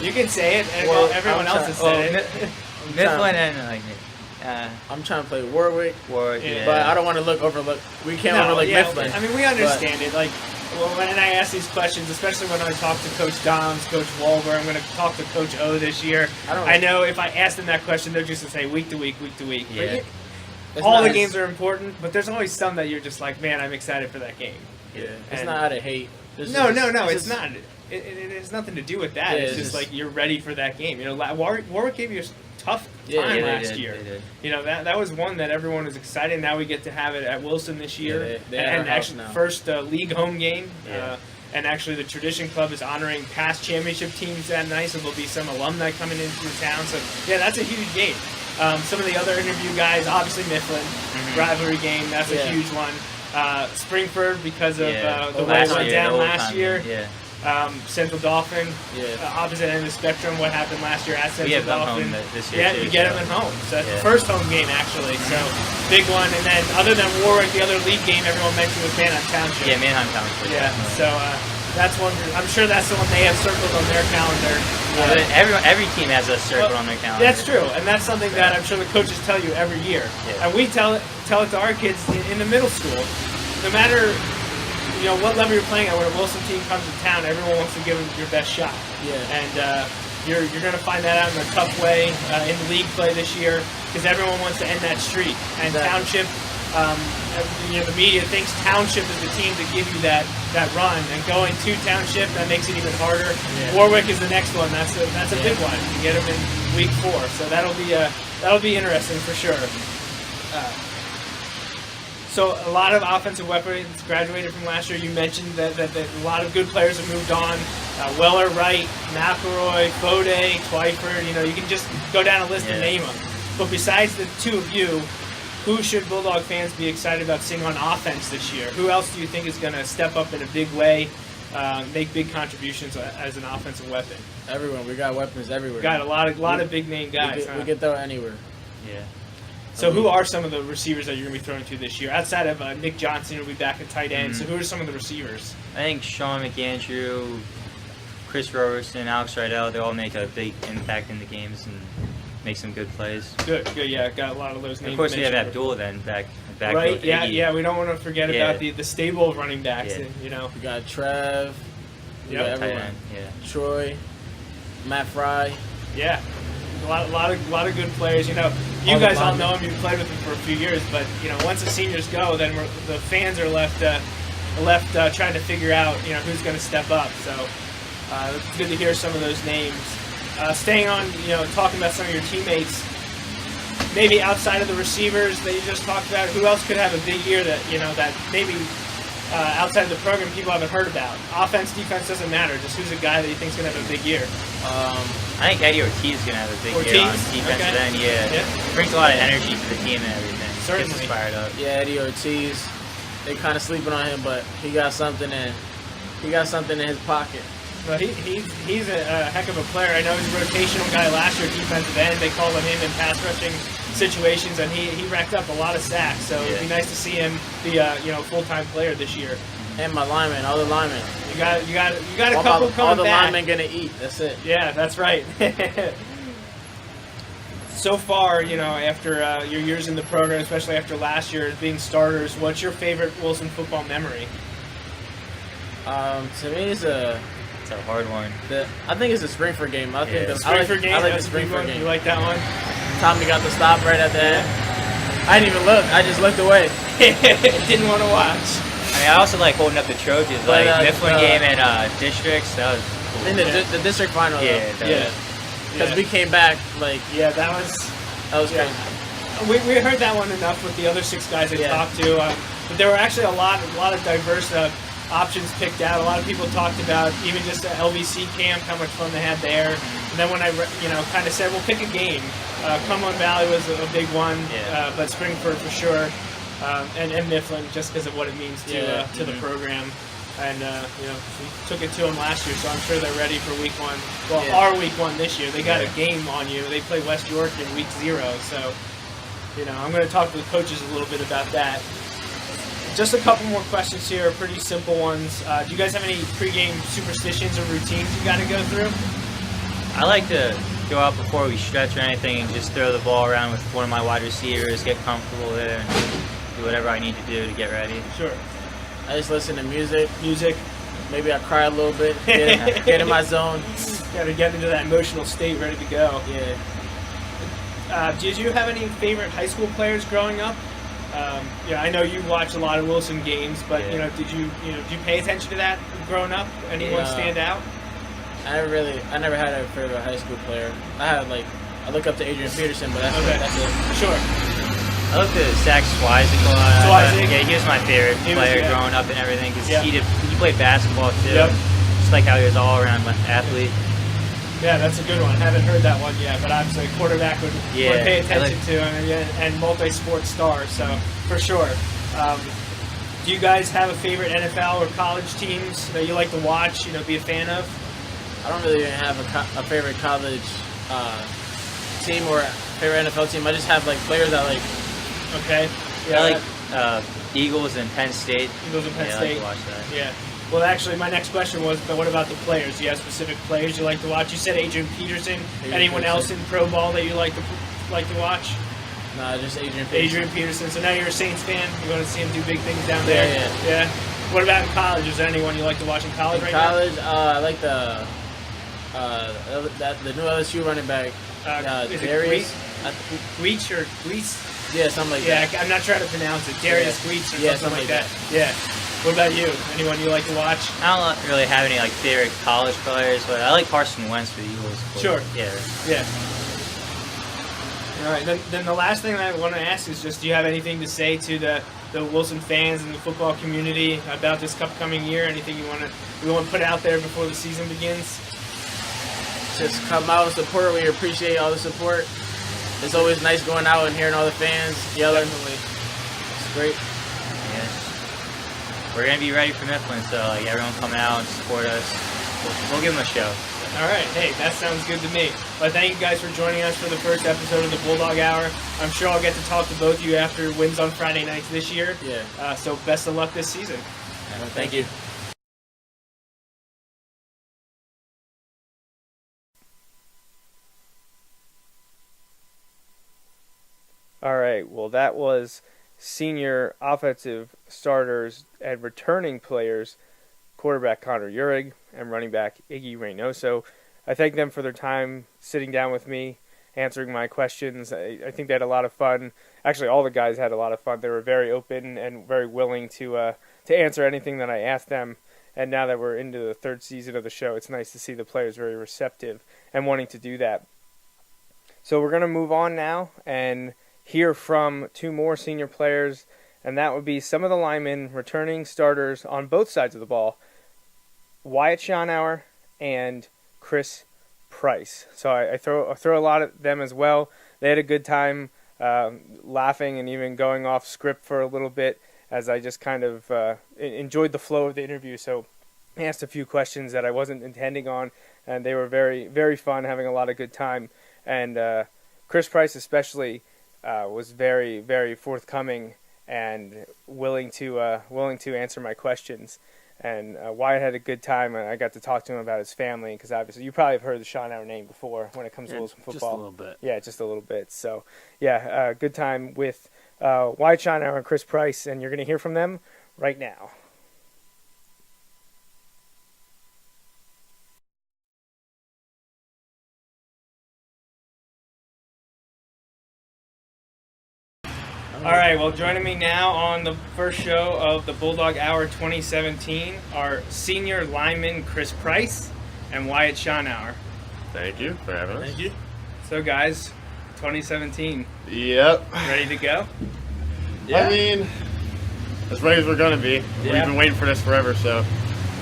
You can say it, and everyone else has said it. Mifflin and I'm trying to play Warwick. yeah. But I don't want to overlook. We can't overlook Mifflin. I mean, we understand it. Like, when I ask these questions, especially when I talk to Coach Doms, Coach Walber, I'm going to talk to Coach O this year. I know if I ask them that question, they're just going to say week to week, week to week. Yeah. All the games are important, but there's always some that you're just like, man, I'm excited for that game. Yeah. It's not out of hate. It's not. It has nothing to do with that. Yeah, it's just like you're ready for that game. Warwick gave you a tough time last year. They did. That was one that everyone was excited. Now we get to have it at Wilson this year, and actually first league home game. Yeah. And actually, the Tradition Club is honoring past championship teams that night, so there'll be some alumni coming into the town. So that's a huge game. Some of the other interview guys, obviously Mifflin, rivalry game. That's a huge one. Springford because of the way it went down last year. Yeah. Central Dauphin, Yeah. Opposite end of the spectrum. What happened last year at Central We have them Dauphin? home this year. Yeah, too, you get so. them at home. So that's the Yeah. first home game actually. So big one. And then other than Warwick, the other league game everyone mentioned was Manheim Township. Yeah, Manheim Township. Yeah. definitely. So that's one. I'm sure that's the one they have circled on their calendar. Yeah, but every team has a circle on their calendar. That's true, and that's something that I'm sure the coaches tell you every year. Yeah. And we tell it to our kids in the middle school. No matter what level you're playing at, when a Wilson team comes to town, everyone wants to give them your best shot. Yeah. And you're going to find that out in a tough way in league play this year because everyone wants to end that streak. And Exactly. Township, the media thinks Township is the team to give you that run. And going to Township, that makes it even harder. Yeah. Warwick is the next one. That's a big one. You get them in week 4, so that'll be interesting for sure. So a lot of offensive weapons graduated from last year. You mentioned that a lot of good players have moved on. Weller, Wright, McElroy, Bode, Twyford. You can just go down a list and name them. But besides the two of you, who should Bulldog fans be excited about seeing on offense this year? Who else do you think is going to step up in a big way, make big contributions as an offensive weapon? Everyone. We got weapons everywhere. Got a lot of big name guys. We can throw anywhere. Yeah. So who are some of the receivers that you're going to be throwing to this year? Outside of Nick Johnson, who'll be back at tight end. So who are some of the receivers? I think Sean McAndrew, Chris Roberson, Alex Rydell, they all make a big impact in the games and make some good plays. Good. Yeah, got a lot of those names. Of course, we have mentioned. Abdul then back Right? with Yeah. Iggy. We don't want to forget Yeah. about the stable of running backs. Yeah. We got Trev. We Yep. got Tight everyone. end, yeah. Troy. Matt Fry. Yeah. A lot of good players. You All the guys all linemen. know him. You've played with him for a few years, but once the seniors go, then the fans are left trying to figure out who's going to step up. So it's good to hear some of those names. Staying on talking about some of your teammates, maybe outside of the receivers that you just talked about, who else could have a big year that that maybe outside of the program people haven't heard about? Offense, defense doesn't matter. Just who's a guy that you think's going to have a big year? I think Eddie Ortiz is going to have a big year on defensive end. Yeah. Yeah. Brings a lot of energy to the team and everything. Certainly. Gets us fired up. Yeah, Eddie Ortiz. They kind of sleeping on him, but he got something in his pocket. Well, he's a heck of a player. I know he's a rotational guy last year, defensive end. They called on him in pass rushing situations, and he racked up a lot of sacks. So it'd be nice to see him be a full-time player this year. And my linemen, all the linemen. You got a All couple coming all the back. linemen gonna eat. That's it. Yeah, that's right. So far, after your years in the program, especially after last year being starters, what's your favorite Wilson football memory? To me, it's a hard one. I think it's the Springford game. I think Yeah. the Springford game? I like the That's a big Springford one. game. You like that one? Tommy got the stop right at the end. I didn't even look. I just looked away. Didn't want to watch. I mean, I also like holding up the Trojans, But, like Mifflin game and districts. That was cool. In the district final, Yeah, though. that Yeah. was- Because we came back Yeah, that was crazy. We heard that one enough with the other 6 guys I talked to, but there were actually a lot of diverse options picked out. A lot of people talked about even just the LVC camp, how much fun they had there. And then when I kind of said, well, pick a game. Cumberland Valley was a big one, but Springford for sure, and Mifflin just because of what it means to the program. And we took it to them last year, so I'm sure they're ready for week 1. Well, our week 1 this year. They got a game on you. They play West York in week 0, so I'm going to talk to the coaches a little bit about that. Just a couple more questions here, pretty simple ones. Do you guys have any pregame superstitions or routines you got to go through? I like to go out before we stretch or anything and just throw the ball around with one of my wide receivers, get comfortable there, and do whatever I need to do to get ready. Sure. I just listen to music. Music. Maybe I cry a little bit. Get in my zone. Got to get into that emotional state, ready to go. Yeah. Did you have any favorite high school players growing up? I know you watched a lot of Wilson games, but did you pay attention to that growing up? Anyone stand out? I never had a favorite high school player. I look up to Adrian Peterson, but that's it. Sure. I looked at Zach Swizik a lot. Swizik. Yeah, he was my favorite player growing up and everything because he played basketball too. Yep. Just like how he was all around athlete. Yeah, that's a good one. I haven't heard that one yet, but obviously a quarterback would pay attention to and multi-sport star, so for sure. Do Do you guys have a favorite NFL or college teams that you like to watch, be a fan of? I don't really have a favorite college team or a favorite NFL team. I just have players I like. Okay. Yeah, I like Eagles and Penn State. Eagles and Penn State. I like to watch that. Yeah. Well, actually, my next question was, but what about the players? Do you have specific players you like to watch? You said Adrian Peterson. Anyone else in pro ball that you like to watch? No, just Adrian Peterson. Adrian Peterson. So now you're a Saints fan. You want to see him do big things down there? Yeah. What about in college? Is there anyone you like to watch in college right now? I like the new LSU running back. Is Darius? Gleach or Gleach? Yeah, something like that. Yeah, I'm not trying to pronounce it. Darius Gleach or something like that. Yeah. What about you? Anyone you like to watch? I don't really have any favorite college players, but I like Carson Wentz for the Eagles. Sure. Yeah. All right. Then the last thing I want to ask is just, do you have anything to say to the Wilson fans and the football community about this upcoming year? Anything you want to put out there before the season begins? Just come out and support. We appreciate all the support. It's always nice going out and hearing all the fans yelling. Definitely. It's great. Yeah. We're going to be ready for Mifflin, so everyone come out and support us. We'll give them a show. All right. Hey, that sounds good to me. But thank you guys for joining us for the first episode of the Bulldog Hour. I'm sure I'll get to talk to both of you after wins on Friday nights this year. Yeah. So best of luck this season. Thank you. All right. Well, that was senior offensive starters and returning players, quarterback Connor Urig and running back Iggy Reynoso. I thank them for their time sitting down with me, answering my questions. I think they had a lot of fun. Actually, all the guys had a lot of fun. They were very open and very willing to answer anything that I asked them. And now that we're into the third season of the show, it's nice to see the players very receptive and wanting to do that. So we're going to move on now and hear from two more senior players, and that would be some of the linemen returning starters on both sides of the ball, Wyatt Schonauer and Chris Price. So I throw a lot at them as well. They had a good time laughing and even going off script for a little bit as I just kind of enjoyed the flow of the interview. So I asked a few questions that I wasn't intending on, and they were very, very fun, having a lot of good time. And Chris Price especially was very, very forthcoming and willing to answer my questions. And Wyatt had a good time, and I got to talk to him about his family, because obviously you probably have heard the Schonauer name before when it comes to Wilson football. Just a little bit. Yeah, just a little bit. So, yeah, good time with Wyatt Schonauer and Chris Price, and you're going to hear from them right now. All right, well, joining me now on the first show of the Bulldog Hour 2017 are senior lineman Chris Price and Wyatt Schonauer. Thank you for having us. Thank you. So, guys, 2017, Yep. ready to go? Yeah. I mean, as ready as we're going to be. Yeah. We've been waiting for this forever, so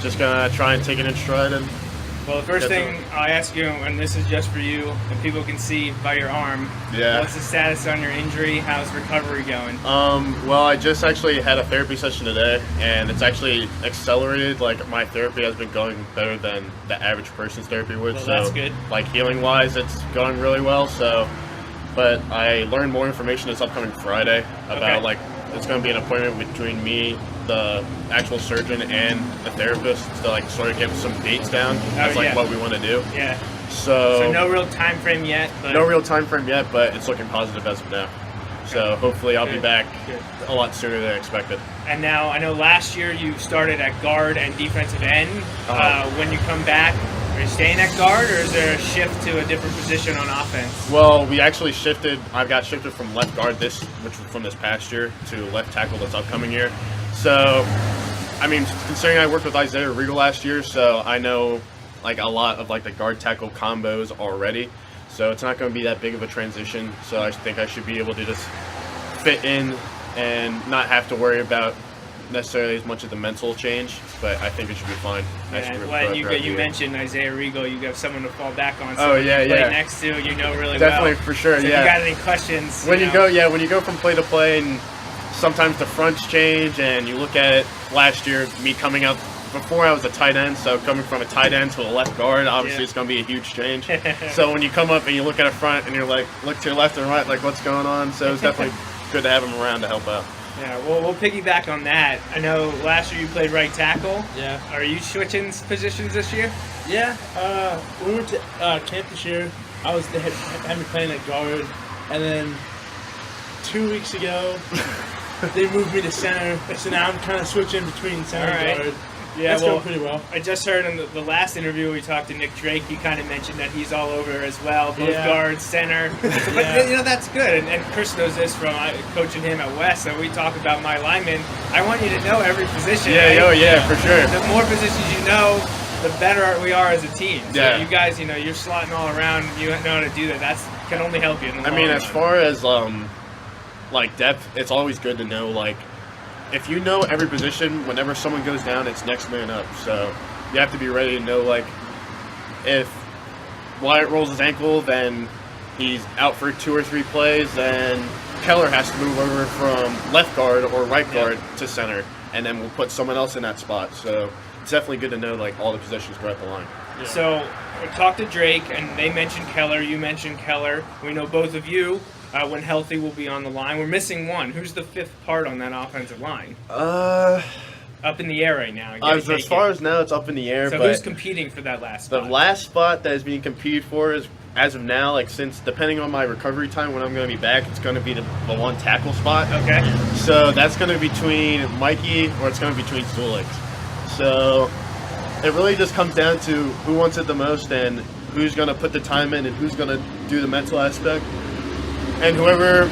just going to try and take it in stride. And Well, the first thing I'll ask you, and this is just for you, and people can see by your arm, Yeah. what's the status on your injury? How's recovery going? well, I just actually had a therapy session today, and it's actually accelerated. My therapy has been going better than the average person's therapy would. Well, so, that's good. Healing-wise, it's going really well. So, but I learned more information this upcoming Friday about, it's going to be an appointment between me, the actual surgeon, and the therapist to sort of get some dates down. That's what we want to do. Yeah. So no real time frame yet. But no real time frame yet, but it's looking positive as of now. So hopefully I'll be back a lot sooner than expected. And now I know last year you started at guard and defensive end. When you come back, are you staying at guard, or is there a shift to a different position on offense? Well, we actually shifted. I got shifted from left guard from this past year to left tackle this upcoming year. So, I mean, considering I worked with Isaiah Regal last year, so I know a lot of the guard tackle combos already. So it's not going to be that big of a transition. So I think I should be able to just fit in and not have to worry about necessarily as much of the mental change, but I think it should be fine. You mentioned Isaiah Regal. You have someone to fall back on. Oh yeah, play next to, really definitely well. for sure. So yeah. If you got any questions? When you go from play to play and sometimes the fronts change, and you look at it last year, me coming up, before I was a tight end, so coming from a tight end to a left guard, obviously it's going to be a huge change. So when you come up and you look at a front and you're like, look to your left and right, like what's going on? So it's definitely good to have him around to help out. Yeah, well, we'll piggyback on that. I know last year you played right tackle. Yeah. Are you switching positions this year? Yeah. We went to camp this year. They had me playing at guard, and then 2 weeks ago they moved me to center. So now I'm kind of switching between center and guard. Yeah, that's going pretty well. I just heard in the last interview we talked to Nick Drake, he kind of mentioned that he's all over as well, both guards, center. But, that's good. And Chris knows this from coaching him at West, so we talk about my linemen. I want you to know every position. Yeah, right? For sure. The more positions you know, the better we are as a team. So yeah. You guys, you're slotting all around, you know how to do that. That's can only help you in the long run. As far as, depth, it's always good to know, if you know every position, whenever someone goes down, it's next man up. So you have to be ready to know, if Wyatt rolls his ankle, then he's out for 2 or 3 plays, then Keller has to move over from left guard or right guard to center, and then we'll put someone else in that spot. So it's definitely good to know, all the positions throughout the line. Yeah. So we talked to Drake, and they mentioned Keller. You mentioned Keller. We know both of you. When healthy, will be on the line. We're missing one. Who's the 5th part on that offensive line? Up in the air right now. As far as now, it's up in the air. So but who's competing for that last spot? The last spot that is being competed for is, as of now, since depending on my recovery time when I'm going to be back, it's going to be the one tackle spot. Okay. So that's going to be between Mikey or it's going to be between Zulik. So it really just comes down to who wants it the most and who's going to put the time in and who's going to do the mental aspect. And whoever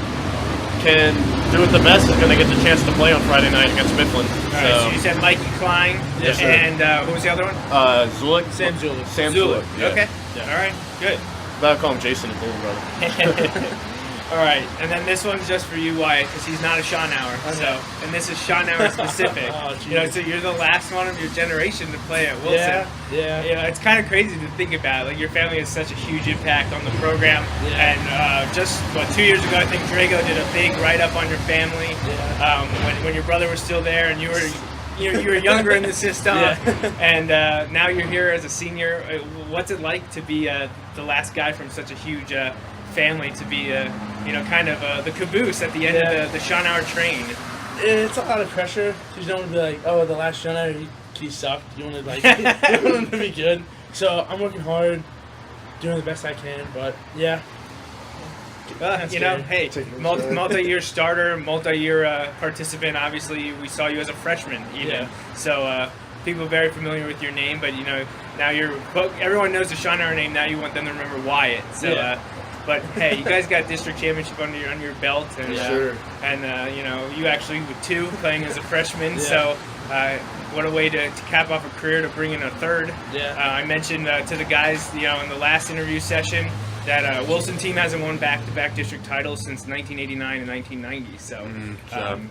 can do it the best is going to get the chance to play on Friday night against Mifflin. All right, so you said Mikey Klein, yes, and who was the other one? Zulik. Sam Zulik. Sam Zulik. Yeah. Okay. Yeah. All right. Good. I'll call him Jason, the little brother. All right, and then this one's just for you, Wyatt, because he's not a Schonauer. Okay. So, and this is Schonauer specific. So you're the last one of your generation to play at Wilson. Yeah. It's kind of crazy to think about. Your family has such a huge impact on the program. Yeah. And just 2 years ago, I think Drago did a big write-up on your family. Yeah. When your brother was still there, and you were younger in the system, and now you're here as a senior. What's it like to be the last guy from such a huge family to be kind of the caboose at the end of the Schonauer train? It's a lot of pressure. You don't want to be like, oh, the last Schonauer, he sucked. You want to you want him to be good. So I'm working hard, doing the best I can. But yeah. Hey, multi-year starter, multi-year participant. Obviously, we saw you as a freshman even. Yeah. So people are very familiar with your name, but now everyone knows the Schonauer name. Now you want them to remember Wyatt. So. But hey, you guys got district championship under your belt, and Sure. And you actually with 2 playing as a freshman. So what a way to cap off a career to bring in a 3rd. I mentioned to the guys in the last interview session that Wilson team hasn't won back-to-back district titles since 1989 and 1990. So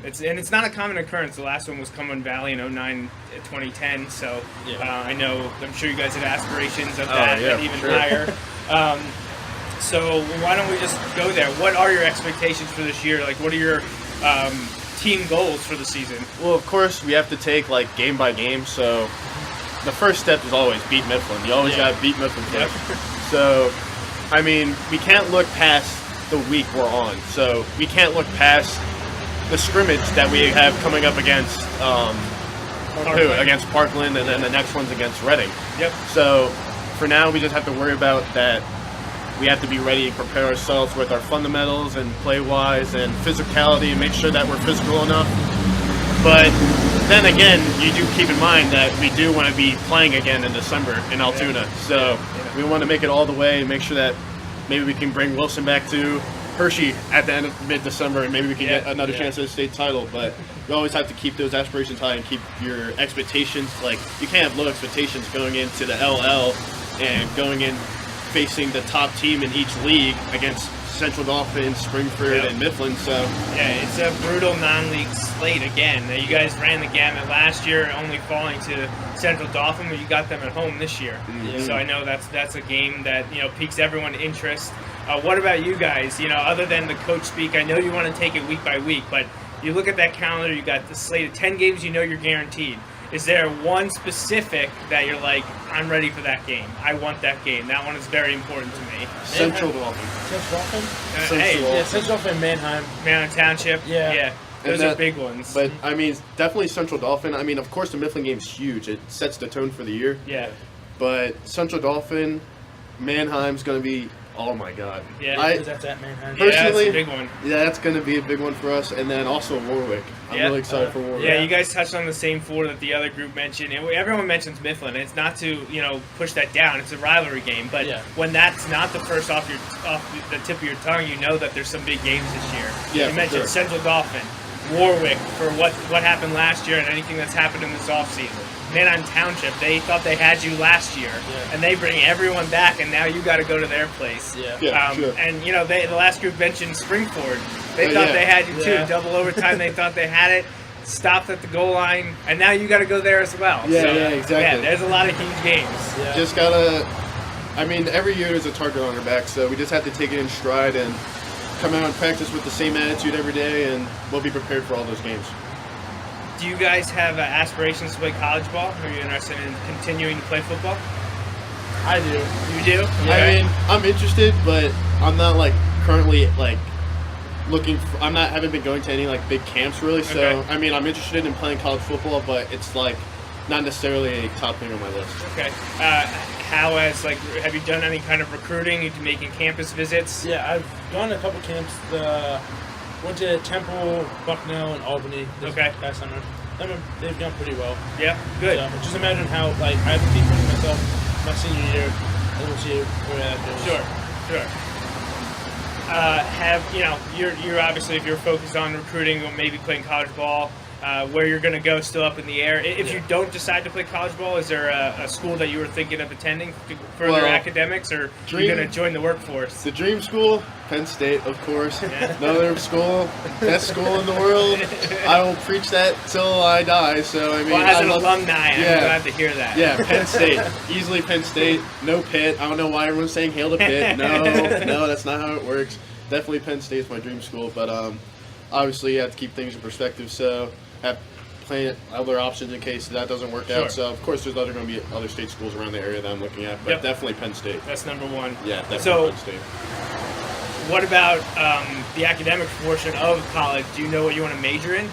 it's not a common occurrence. The last one was Cumberland Valley in 2009, 2010. So I'm sure you guys had aspirations of that and even higher. So why don't we just go there? What are your expectations for this year? What are your team goals for the season? Well, of course, we have to take game by game. So the first step is always beat Mifflin. You always got to beat Mifflin first. So, we can't look past the week we're on. So we can't look past the scrimmage that we have coming up against against Parkland, and then the next one's against Reading. Yep. So for now, we just have to worry about that. We have to be ready and prepare ourselves with our fundamentals and play-wise and physicality and make sure that we're physical enough. But then again, you do keep in mind that we do want to be playing again in December in Altoona. So we want to make it all the way and make sure that maybe we can bring Wilson back to Hershey at the end of mid-December, and maybe we can get another chance at a state title. But you always have to keep those aspirations high and keep your expectations. You can't have low expectations going into the LL and going in facing the top team in each league against Central Dauphin, Springford, and Mifflin. So it's a brutal non-league slate again. You guys ran the gamut last year, only falling to Central Dauphin, but you got them at home this year. So I know that's a game that piques everyone's interest. What about you guys? Other than the coach speak, I know you want to take it week by week, but you look at that calendar, you got the slate of 10 games you know you're guaranteed. Is there one specific that you're like, I'm ready for that game? I want that game. That one is very important to me. Central Dolphin. Central Dolphin? Central Dolphin, Mannheim. Mannheim Township? Yeah. Those are big ones. But, I mean, definitely Central Dolphin. I mean, of course, the Mifflin game's huge. It sets the tone for the year. Yeah. But Central Dolphin, Mannheim's going to be, oh, my God. Yeah, that's at Mannheim. Personally, yeah, that's a big one. Yeah, that's going to be a big one for us. And then also Warwick. I'm really excited for Warwick. Yeah, you guys touched on the same four that the other group mentioned. And everyone mentions Mifflin. It's not to, push that down. It's a rivalry game. But when that's not the first off the tip of your tongue, you know that there's some big games this year. Yeah, you mentioned Central Dolphin, Warwick for what happened last year and anything that's happened in this offseason. Mannheim Township, they thought they had you last year, and they bring everyone back, and now you got to go to their place. Sure. And the last group mentioned Springford. They thought they had you too. Double overtime, they thought they had it. Stopped at the goal line, and now you got to go there as well. Exactly. Yeah, there's a lot of huge games. Yeah. Just gotta. I mean, every year there's a target on our back, so we just have to take it in stride and come out and practice with the same attitude every day, and we'll be prepared for all those games. Do you guys have aspirations to play college ball? Are you interested in continuing to play football? I do. You do? Yeah. I mean, I'm interested, but I'm not currently looking. Haven't been going to any big camps really. So I mean, I'm interested in playing college football, but it's not necessarily a top thing on my list. Okay. Have you done any kind of recruiting? You making campus visits? Yeah, I've gone to a couple camps. Went to Temple, Bucknell, and Albany this past summer. They've done pretty well. Yeah, good. So, just imagine how I have to keep pushing myself my senior year, and we'll see where that goes. Sure. You're obviously, if you're focused on recruiting or maybe playing college ball, where you're going to go still up in the air. If you don't decide to play college ball, is there a school that you were thinking of attending to further academics, or are you going to join the workforce? The dream school, Penn State, of course. Another school, best school in the world. I will preach that till I die. So I mean, as an alumni, I'm glad to hear that. Yeah, Penn State, easily Penn State. No Pitt. I don't know why everyone's saying hail to Pitt. No, that's not how it works. Definitely Penn State's my dream school, but obviously you have to keep things in perspective. So have plenty other options in case that doesn't work out. So of course there's going to be other state schools around the area that I'm looking at, but definitely Penn State. That's number one. Yeah, definitely Penn State. What about the academic portion of college? Do you know what you want to major in?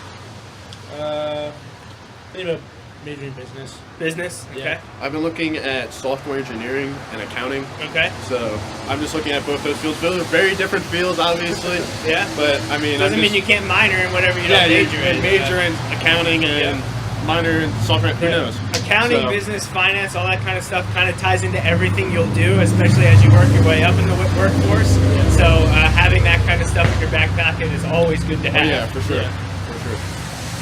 Maybe a major in business. Business? Okay. Yeah. I've been looking at software engineering and accounting. Okay. So I'm just looking at both those fields. Those are very different fields, obviously. Yeah. But I mean, doesn't mean you can't minor in whatever you don't major in. Major in accounting and minor in software. Who knows? Accounting, business, finance, all that kind of stuff kind of ties into everything you'll do, especially as you work your way up in the workforce. So having that kind of stuff in your back pocket is always good to have. Oh, yeah, for sure. For sure.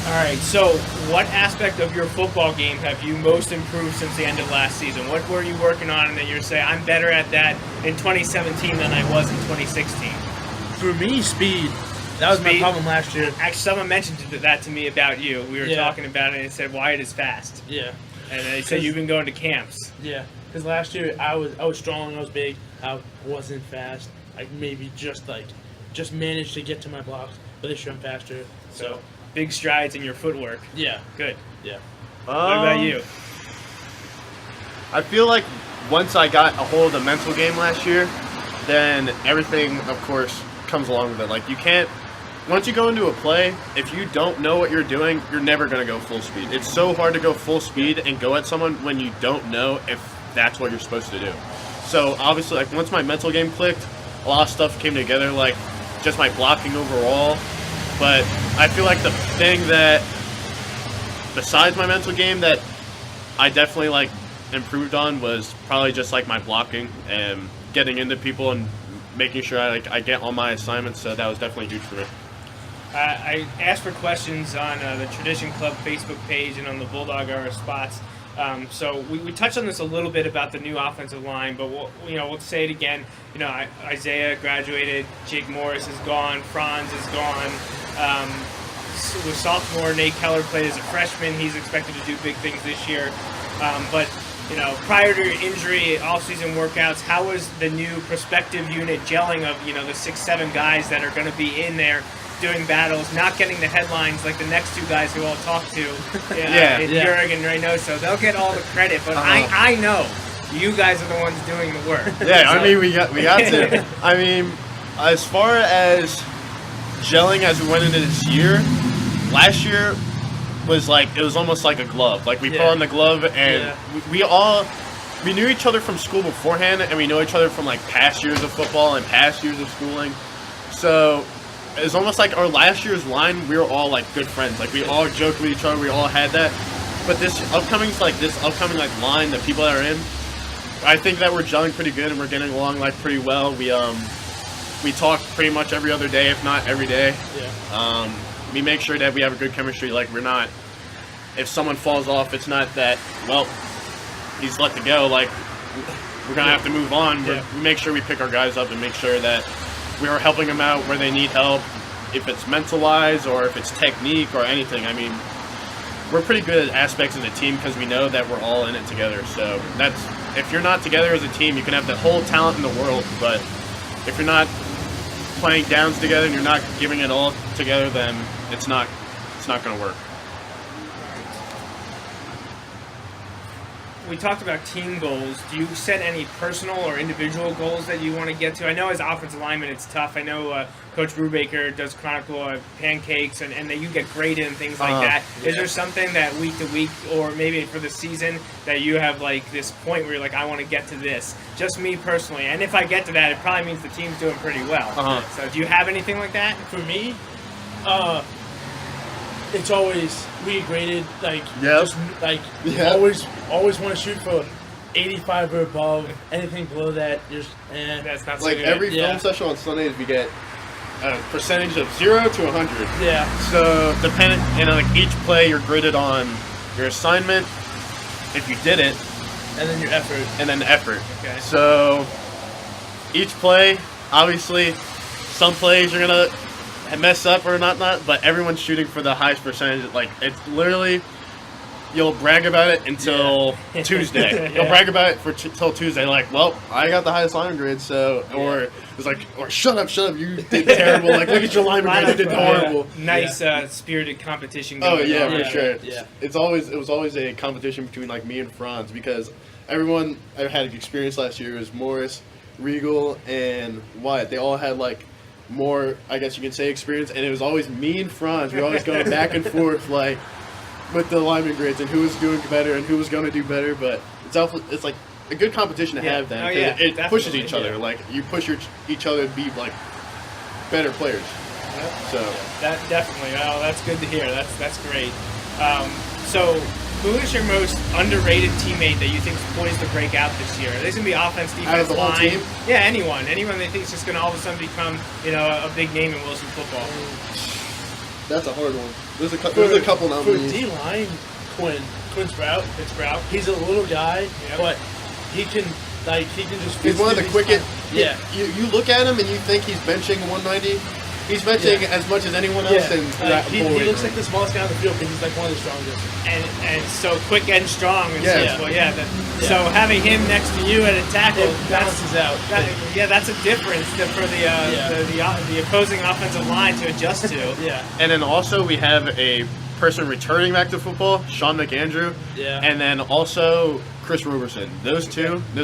All right, so what aspect of your football game have you most improved since the end of last season? What were you working on that you're saying, I'm better at that in 2017 than I was in 2016? For me, speed. That was my problem last year. Actually, someone mentioned that to me about you. We were talking about it, and it said Wyatt is fast. Yeah. And they said you've been going to camps. Yeah, because last year I was strong, I was big, I wasn't fast. I maybe just managed to get to my blocks, but this year I'm faster. So big strides in your footwork. Yeah. Good. Yeah. What about you? I feel like once I got a hold of the mental game last year, then everything, of course, comes along with it. Once you go into a play, if you don't know what you're doing, you're never going to go full speed. It's so hard to go full speed and go at someone when you don't know if that's what you're supposed to do. So obviously, once my mental game clicked, a lot of stuff came together, just my blocking overall. But I feel like the thing that, besides my mental game, that I definitely improved on was probably just my blocking and getting into people and making sure I get on my assignments. So that was definitely huge for me. I asked for questions on the Tradition Club Facebook page and on the Bulldog Hour spots. So we touched on this a little bit about the new offensive line, but we'll say it again. Isaiah graduated, Jake Morris is gone, Franz is gone. With sophomore Nate Keller played as a freshman. He's expected to do big things this year. But prior to your injury, off-season workouts, how was the new prospective unit gelling of the 6-7 guys that are going to be in there? doing battles, not getting the headlines like the next two guys who I'll talk to, Jurg and Reynoso. They'll get all the credit, but I know you guys are the ones doing the work. Yeah, I mean, we got to. I mean, as far as gelling as we went into this year, last year was like, it was almost like a glove. Like, we put on the glove, and we knew each other from school beforehand, and we know each other from, like, past years of football and past years of schooling. So it was almost like our last year's line, we were all, like, good friends. Like, we all joked with each other. We all had that. But this upcoming line, the people that are in, I think that we're gelling pretty good, and we're getting along, like, pretty well. We talk pretty much every other day, if not every day. Yeah. We make sure that we have a good chemistry. Like, we're not, if someone falls off, it's not that, well, he's let to go. Like, we're going to have to move on. We make sure we pick our guys up and make sure that we are helping them out where they need help, if it's mental-wise or if it's technique or anything. I mean, we're pretty good at aspects of the team because we know that we're all in it together. So that's, if you're not together as a team, you can have the whole talent in the world, but if you're not playing downs together and you're not giving it all together, then it's not going to work. We talked about team goals. Do you set any personal or individual goals that you want to get to? I know as offensive lineman it's tough. I know Coach Brubaker does chronicle pancakes and that you get graded and things like that. Is there something that week to week or maybe for the season that you have like this point where you're like, I want to get to this? Just me personally. And if I get to that, it probably means the team's doing pretty well. So do you have anything like that? For me, it's always we graded always want to shoot for 85 or above. Anything below that, just that's not so like good. every film session on Sundays we get a percentage of 0 to 100. Yeah. So depending, like each play you're graded on your assignment, if you did it, and then your effort, and then the effort. Okay. So each play, obviously, some plays you're gonna mess up or not, but everyone's shooting for the highest percentage. Like, it's literally, you'll brag about it until Tuesday. You'll brag about it till Tuesday. Like, well, I got the highest lineman grade, so, or it's like, or shut up, you did terrible. Like, look at your lineman grade, you did horrible. Nice spirited competition Oh, going yeah, on. for sure. Yeah. It was always a competition between, like, me and Franz, because everyone I had experience last year was Morris, Regal, and Wyatt. They all had, like, more, I guess you can say, experience, and it was always me and Franz. We were always going back and forth, like, with the lineman grades and who was doing better and who was going to do better. But it's like a good competition to have then. It pushes each other. Like, you push each other to be like better players. Yep. So that definitely. Oh, that's good to hear. That's great. So, who is your most underrated teammate that you think is poised to break out this year? This gonna be offense, defense, out of the whole line. team? Yeah, anyone they think is just gonna all of a sudden become a big name in Wilson football. that's a hard one. There's a couple for nominees. D-line, Quinn Sprout. Sprout. He's a little guy, but he can just. He's one of the quickest. Yeah. You look at him and you think he's benching 190. He's benching as much as anyone else in that he looks like the smallest guy on the field, but he's like one of the strongest. And so quick and strong. And Yeah. So having him next to you at a tackle It balances out. That's a difference for the opposing offensive line to adjust to. Yeah. And then also we have a person returning back to football, Sean McAndrew. Yeah. And then also Chris Roberson. Those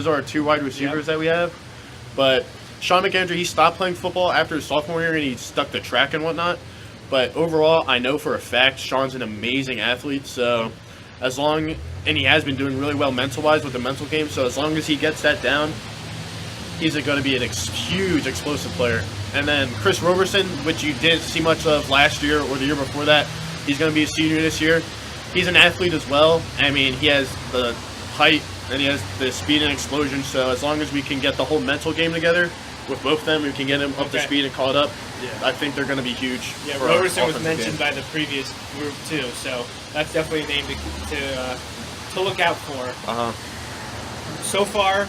are our two wide receivers that we have. But Sean McAndrew, he stopped playing football after his sophomore year and he stuck to track and whatnot. But overall, I know for a fact Sean's an amazing athlete. So and he has been doing really well mental-wise with the mental game. So as long as he gets that down, he's going to be a huge explosive player. And then Chris Roberson, which you didn't see much of last year or the year before that, he's going to be a senior this year. He's an athlete as well. I mean, he has the height and he has the speed and explosion. So as long as we can get the whole mental game together with both of them, we can get them up to speed and caught up. I think they're going to be huge. Yeah, Roberson was mentioned by the previous group too, so that's definitely a name to look out for. So far,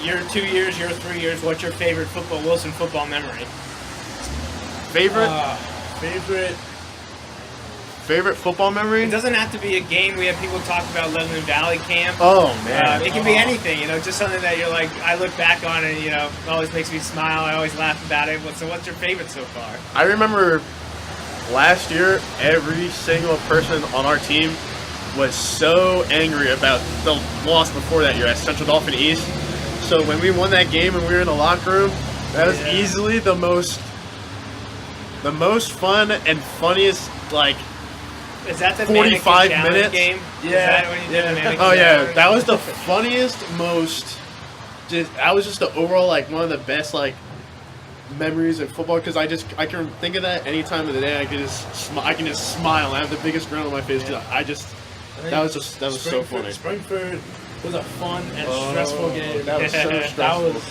year 2 years, year 3 years, what's your favorite Wilson football memory? Favorite football memory? It doesn't have to be a game. We have people talk about Lebanon Valley Camp. Oh, man. It can be anything, just something that you're like, I look back on and, it always makes me smile. I always laugh about it. So what's your favorite so far? I remember last year, every single person on our team was so angry about the loss before that year at Central Dauphin East. So when we won that game and we were in the locker room, that was easily the most fun and funniest, like, is that the 45 minutes game? Yeah. Oh yeah, that was the funniest, that was just the overall, like, one of the best, like, memories of football, because I can think of that any time of the day. I can just smile. I have the biggest grin on my face. That was so funny. Springford was a fun and stressful game. That was so stressful.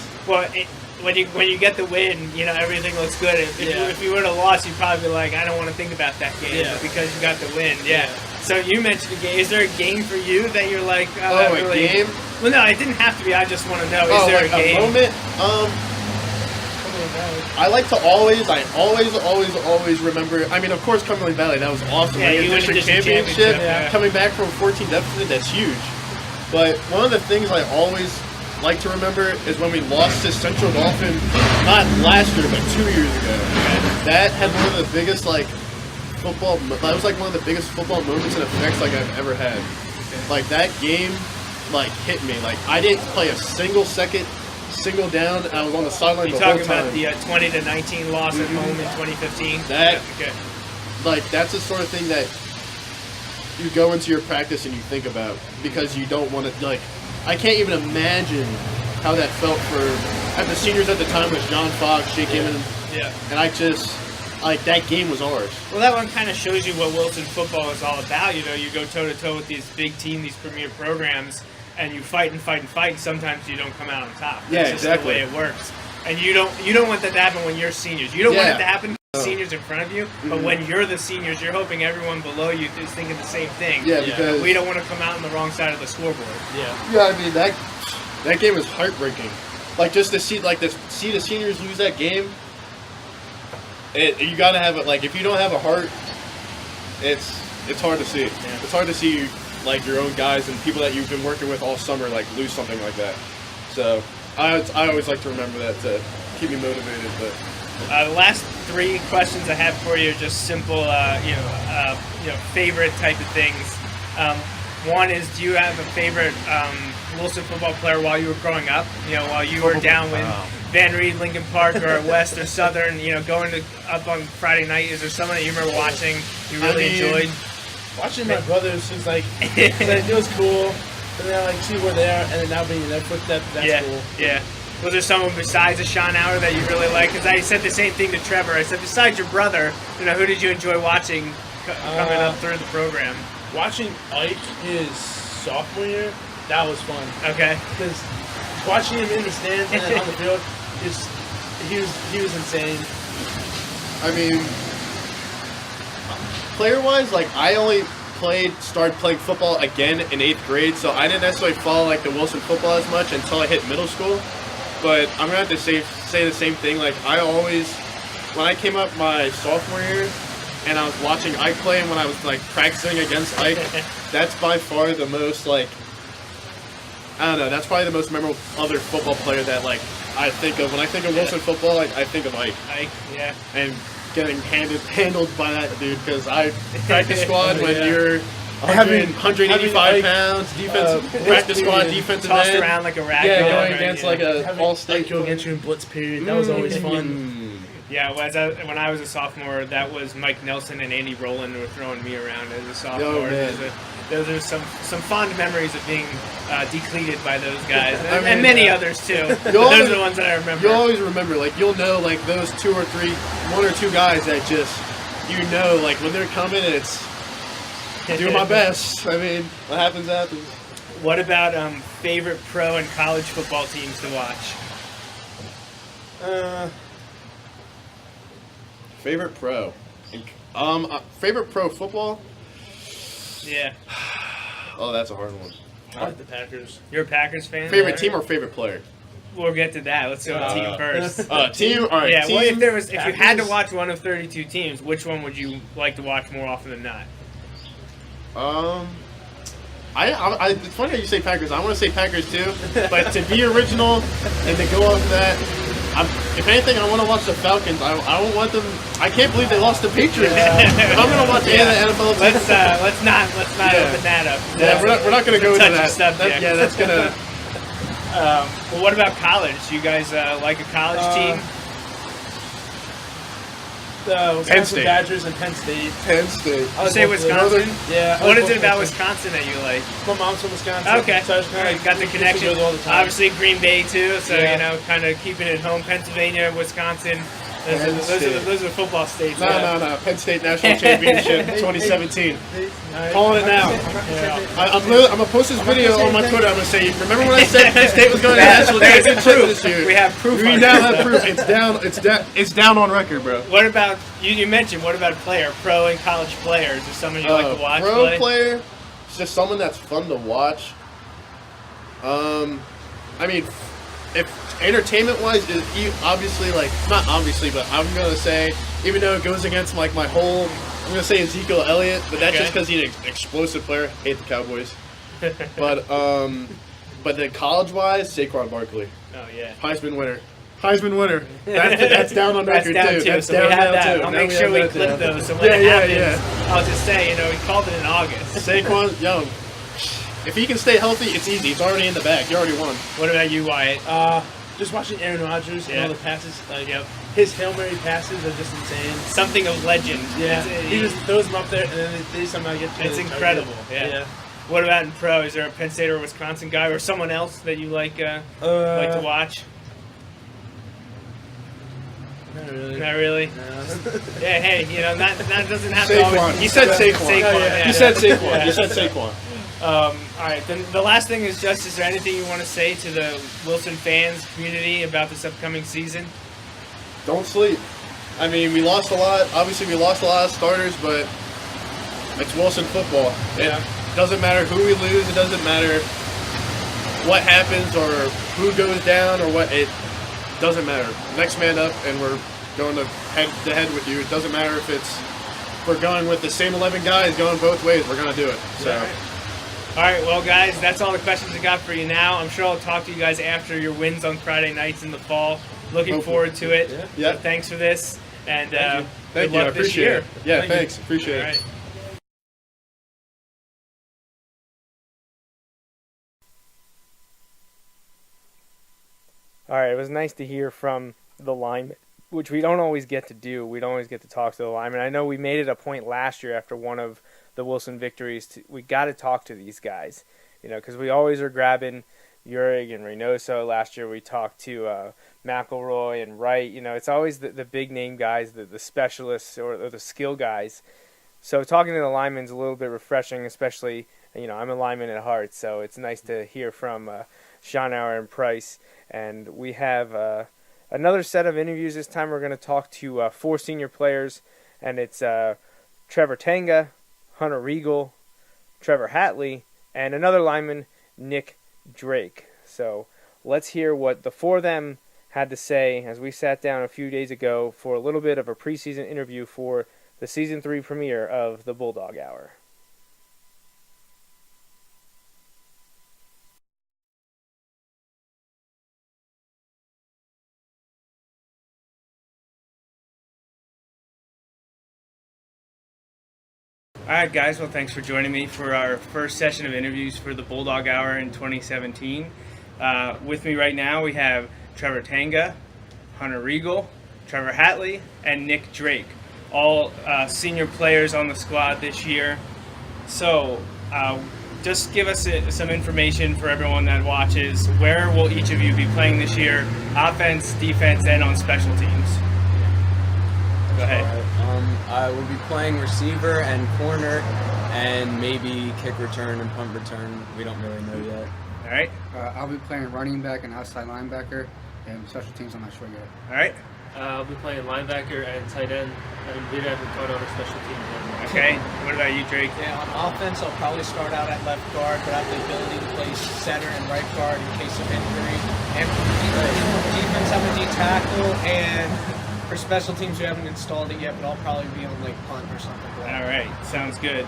When you get the win, everything looks good. If you would have lost, you'd probably be like, I don't want to think about that game because you got the win. Yeah. So you mentioned a game. Is there a game for you that you're like, a game? Well, no, it didn't have to be. I just want to know. Is there like a game? A moment? I like to always remember. I mean, of course, Cumberland Valley, that was awesome. Yeah, you won district the championship. Coming back from 14 deficit, that's huge. But one of the things I always like to remember is when we lost to Central Dauphin, not last year, but 2 years ago. That had one of the biggest, like, football. That was like one of the biggest football moments and effects like I've ever had. Like, that game, like, hit me. Like, I didn't play a single down. I was on the sideline the whole time. You talking about the 20-19 loss at home in 2015? That's the sort of thing that you go into your practice and you think about, because you don't want to, like, I can't even imagine how that felt for the seniors at the time was John Fox, Jake Inman. Yeah. And I just, like, that game was ours. Well, that one kind of shows you what Wilson football is all about. You go toe-to-toe with these big teams, these premier programs, and you fight and fight and fight, and sometimes you don't come out on top. That's just the way it works. And you don't want that to happen when you're seniors. You don't want it to happen to seniors in front of you, but when you're the seniors, you're hoping everyone below you is thinking the same thing. Yeah, because we don't want to come out on the wrong side of the scoreboard. Yeah, I mean, that game was heartbreaking. Like, just to see the seniors lose that game, you gotta have it. Like, if you don't have a heart, it's hard to see. Yeah. It's hard to see, like, your own guys and people that you've been working with all summer, like, lose something like that. So I always like to remember that to keep me motivated. But the last three questions I have for you are just simple, favorite type of things. One is, do you have a favorite Wilson football player while you were growing up? While you were down with Van Reed, Lincoln Park, or West or Southern, going up on Friday night. Is there someone that you remember watching you really enjoyed? Watching my brothers was like, it was cool. And then like see where they are, and then now being in their footsteps, that's cool. Yeah. Was there someone besides Sean Hour that you really liked? Because I said the same thing to Trevor. I said, besides your brother, who did you enjoy watching coming up through the program? Watching Ike his sophomore year, that was fun. Okay. Because watching him in the stands and then on the field, he was insane. I mean, player-wise, like, I only started playing football again in 8th grade, so I didn't necessarily follow, like, the Wilson football as much until I hit middle school. But I'm going to have to say the same thing. Like, when I came up my sophomore year and I was watching Ike play, and when I was, like, practicing against Ike, that's by far the most, like, I don't know, that's probably the most memorable other football player that, like, I think of. When I think of Wilson football, like, I think of Ike. Ike, yeah. And getting handled by that dude, because I practice squad when you're 185 pounds, practice squad, defensive tossed end. around like a rag. Yeah, going against like a all-state. Go against you in blitz period. That was always fun. Yeah, when I was a sophomore, that was Mike Nelson and Andy Rowland who were throwing me around as a sophomore. Those are some fond memories of being decleated by those guys, and many others too. Those are the ones that I remember. You'll always remember, like, you'll know, like, those one or two guys that just, like, when they're coming, it's doing my best. I mean, what happens. What about favorite pro and college football teams to watch? Favorite pro. Favorite pro football? Yeah. Oh, that's a hard one. I like the Packers. You're a Packers fan? Favorite team or favorite player? We'll get to that. Let's go team first. Team? All right. Yeah, team, well, if you had to watch one of 32 teams, which one would you like to watch more often than not? It's funny how you say Packers. I want to say Packers too, but to be original and to go off that, if anything, I want to watch the Falcons. I don't want them. I can't believe they lost the Patriots. If I'm gonna watch any of the NFL teams, Let's not open that up. Yeah, we're not gonna go into that. Subject. That's gonna. Well, what about college? You guys like a college team? The Penn Wisconsin State. Badgers and Penn State. Penn State. You say Wisconsin? Yeah. What is it about Wisconsin that you like? My mom's from Wisconsin. Okay. So I just kinda Got the used to connection. go there all the time. Obviously, Green Bay, too. So, Yeah. kind of keeping it home. Pennsylvania, Wisconsin. Those are football states. No. Penn State National Championship 2017. Calling it now. I'm gonna post this video on my Twitter. I'm gonna say, remember when I said Penn State was going to the national championship this year? We have proof. We now have proof. It's down on record, bro. What about you mentioned? What about pro and college players? Is someone you like to watch Pro play? player, it's just someone that's fun to watch. I mean, if entertainment-wise, obviously, like, not obviously, but I'm gonna say, even though it goes against like my whole, I'm gonna say Ezekiel Elliott, but that's just because he's an explosive player. Hate the Cowboys, but then college-wise, Saquon Barkley, Oh yeah. Heisman winner. That's down on record too. That's so down we have now that. too. I'll Now make sure we have clip that down. those. So when it happens, Yeah. I'll just say, he called it in August. Saquon, yo, if he can stay healthy, it's easy. It's already in the bag. You already won. What about you, Wyatt? Just watching Aaron Rodgers and all the passes. Yep. His Hail Mary passes are just insane. Something of legend. Yeah. He just throws them up there, and then they somehow get to It's the incredible. target. Yeah. What about in pro? Is there a Penn State or Wisconsin guy or someone else that you like to watch? Not really. Not really. No. Yeah. Hey, that doesn't have to Saquon. always. You said Saquon. yeah. You said Saquon. Yeah. You said Saquon. All right. Then the last thing is just: is there anything you want to say to the Wilson fans community about this upcoming season? Don't sleep. I mean, we lost a lot. Obviously, we lost a lot of starters, but it's Wilson football. Yeah. It doesn't matter who we lose. It doesn't matter what happens or who goes down or what. It doesn't matter. Next man up, and we're going to head with you. It doesn't matter if we're going with the same 11 guys going both ways. We're going to do it. So. All right, well, guys, that's all the questions I got for you now. I'm sure I'll talk to you guys after your wins on Friday nights in the fall. Looking forward to it. Yeah. So thanks for this, and Thank good you. I luck this appreciate year. it. Yeah, Thank you. thanks. Appreciate All it. right. All right, it was nice to hear from the linemen, which we don't always get to do. We don't always get to talk to the linemen. I know we made it a point last year after one of the Wilson victories. We got to talk to these guys, because we always are grabbing Urig and Reynoso. Last year we talked to McElroy and Wright. It's always the big name guys, the specialists or the skill guys. So talking to the linemen is a little bit refreshing, especially, I'm a lineman at heart, so it's nice to hear from Schonauer and Price. And we have another set of interviews this time. We're going to talk to 4 senior players, and it's Trevor Tanga, Hunter Regal, Trevor Hatley, and another lineman, Nick Drake. So let's hear what the 4 of them had to say as we sat down a few days ago for a little bit of a preseason interview for the Season 3 premiere of the Bulldog Hour. All right, guys. Well, thanks for joining me for our first session of interviews for the Bulldog Hour in 2017. With me right now, we have Trevor Tanga, Hunter Regal, Trevor Hatley, and Nick Drake, all senior players on the squad this year. So, just give us some information for everyone that watches. Where will each of you be playing this year? Offense, defense, and on special teams. Go ahead. All right. I will be playing receiver and corner, and maybe kick return and punt return. We don't really know yet. All right. I'll be playing running back and outside linebacker, and special teams I'm not sure yet. All right. I'll be playing linebacker and tight end, and maybe I can go on a special team. Okay. What about you, Drake? Yeah, on offense, I'll probably start out at left guard, but I have the ability to play center and right guard in case of injury. And for defense, I'm a D tackle, and for special teams, we haven't installed it yet, but I'll probably be on like punt or something. All right. Sounds good.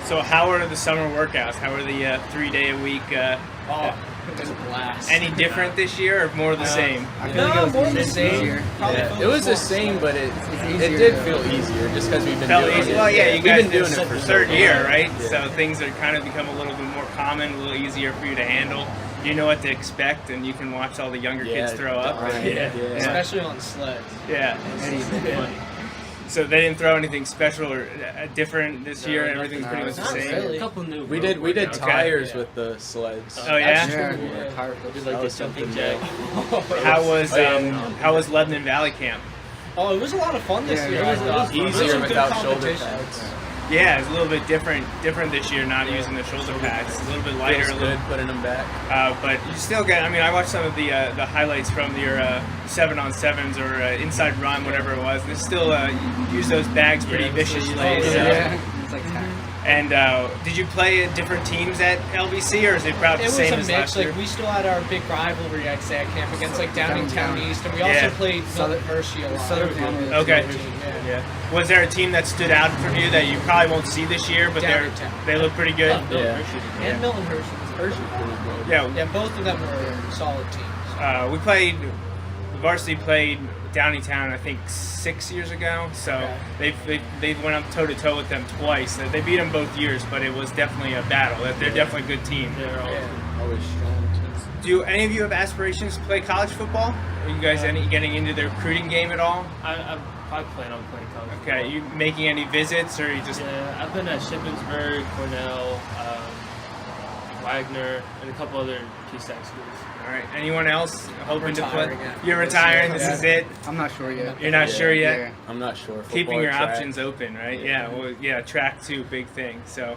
So how are the summer workouts? How are the 3-day-a-week? It was a blast. Any different this year or more of the same? I feel like it was more the same. same. Yeah, it was the same, but it did feel easier just because we've been Felt doing easy. it. Well, yeah, you We've guys been doing it for third so year, long. right? Yeah. So things are kind of become a little bit more common, a little easier for you to handle. You know what to expect, and you can watch all the younger kids throw up. Yeah. Especially on sleds. Yeah. So they didn't throw anything special or different this year. Everything's pretty much the Not same. really. A couple new. We did Okay. tires with the sleds. Oh yeah. Yeah, tire Did flips. like That the was jumping something jack. How was Lebanon Valley Camp? Oh, it was a lot of fun this Yeah, year. yeah, It was Easier some good without shoulder competition. pads. Yeah, it's a little bit different this year, not using the shoulder pads. It's a little bit lighter, Feels a little, good putting them back. but you still get. I mean, I watched some of the highlights from your 7-on-7s or inside run, whatever it was. And it's still you use those bags pretty viciously. So. Yeah, it's like tack. And did you play at different teams at LBC, or is it about It the was same a as mix. last year? Like we still had our big rivalry, I'd say, at camp against like Downingtown Downingtown. East, and we Yeah. also played Southern- Milton Hershey a lot. Southern Columbia. Okay. Yeah. Was there a team that stood out from you that you probably won't see this year, but Downingtown. they look pretty good? Yeah. And Milton Hershey. Yeah, Yeah, both of them were solid teams. we played. Varsity played Downingtown, I think 6 years ago. So they went up toe to toe with them twice. They beat them both years, but it was definitely a battle. They're definitely a good team. They're all. Always strong. Do any of you have aspirations to play college football? Are you guys getting into the recruiting game at all? I plan on playing college. Okay, you making any visits, or you just? Yeah, I've been at Shippensburg, Cornell, Wagner, and a couple other PSAC schools. All right. Anyone else hoping to play? Retiring after You're this retiring. year. This is it. I'm not sure yet. You're not sure yet. Yeah. I'm not sure. Keeping Football your or track. options open, right? Yeah. Well, yeah. Track too, big thing. So,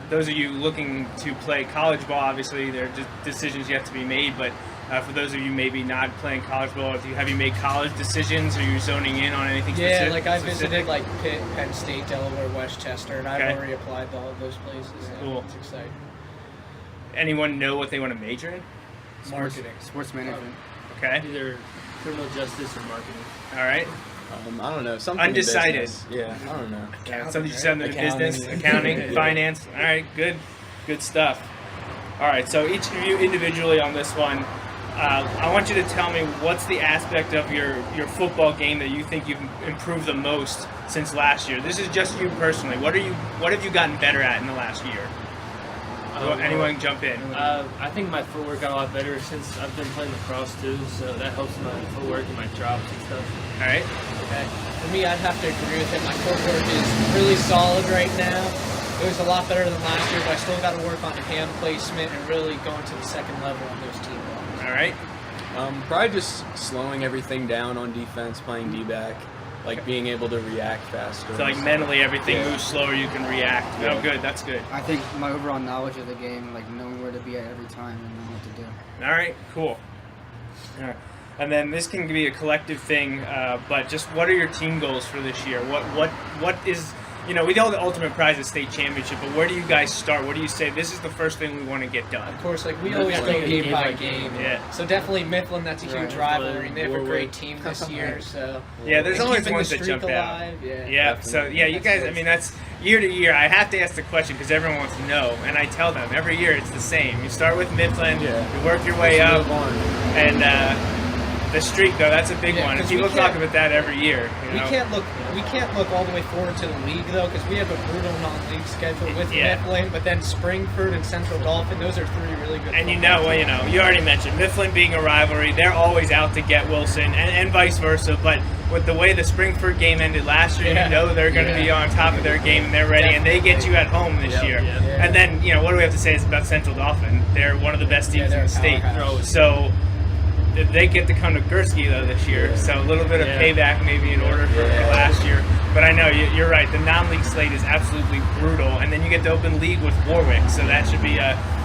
those of you looking to play college ball, obviously there are decisions yet to be made. But for those of you maybe not playing college ball, have you made college decisions? Are you zoning in on anything Yeah, specific? like I visited like Pitt, Penn State, Delaware, Westchester, and Okay. I've already applied to all of those places. So Cool. It's exciting. Anyone know what they want to major in? Marketing. Sports management. Okay. Either criminal justice or marketing. All right. I don't know. Something in Undecided. business. Yeah, I don't know. Something you said in the Accounting. business, accounting, finance. All right, good stuff. All right, so each of you individually on this one, I want you to tell me what's the aspect of your football game that you think you've improved the most since last year. This is just you personally. What have you gotten better at in the last year? Anyone can jump in. I think my footwork got a lot better since I've been playing lacrosse too, so that helps my footwork and my drops and stuff. All right. Okay. For me, I'd have to agree with it. My footwork is really solid right now. It was a lot better than last year, but I still got to work on hand placement and really going to the second level on those team balls. All right. Probably just slowing everything down on defense, playing D-back, like being able to react faster. So like mentally, everything moves slower. You can react. Oh, good. That's good. I think my overall knowledge of the game, like knowing where to be at every time and knowing what to do. All right, cool. All right. And then this can be a collective thing, but just what are your team goals for this year? What is, we know the ultimate prize is state championship, but where do you guys start? What do you say? This is the first thing we want to get done. Of course, like we always go game by game. Yeah. So definitely Mifflin, that's a huge Right. rivalry. They have a Warwick. great team this year, so Yeah, there's and always keeping ones the that streak jump out. alive. Yeah. Yeah, so yeah, you guys, I mean, that's year to year. I have to ask the question because everyone wants to know, and I tell them every year it's the same. You start with Mifflin, you work your way up, and the streak though, that's a big one. And 'cause people we talk can't- about that every year. We can't look all the way forward to the league though, because we have a brutal non-league schedule with Mifflin, but then Springford and Central Dauphin, those are three really good. And football teams. you already mentioned Mifflin being a rivalry. They're always out to get Wilson, and vice versa. But with the way the Springford game ended last year, you know they're going to be on top of their game and they're ready, and they get you at home this year. And then what do we have to say about Central Dauphin? They're one of the best teams in the state. So they get to come to Gursky though this year, so a little bit of payback maybe in order for last year. But I know you're right. The non-league slate is absolutely brutal, and then you get to open league with Warwick, so that should be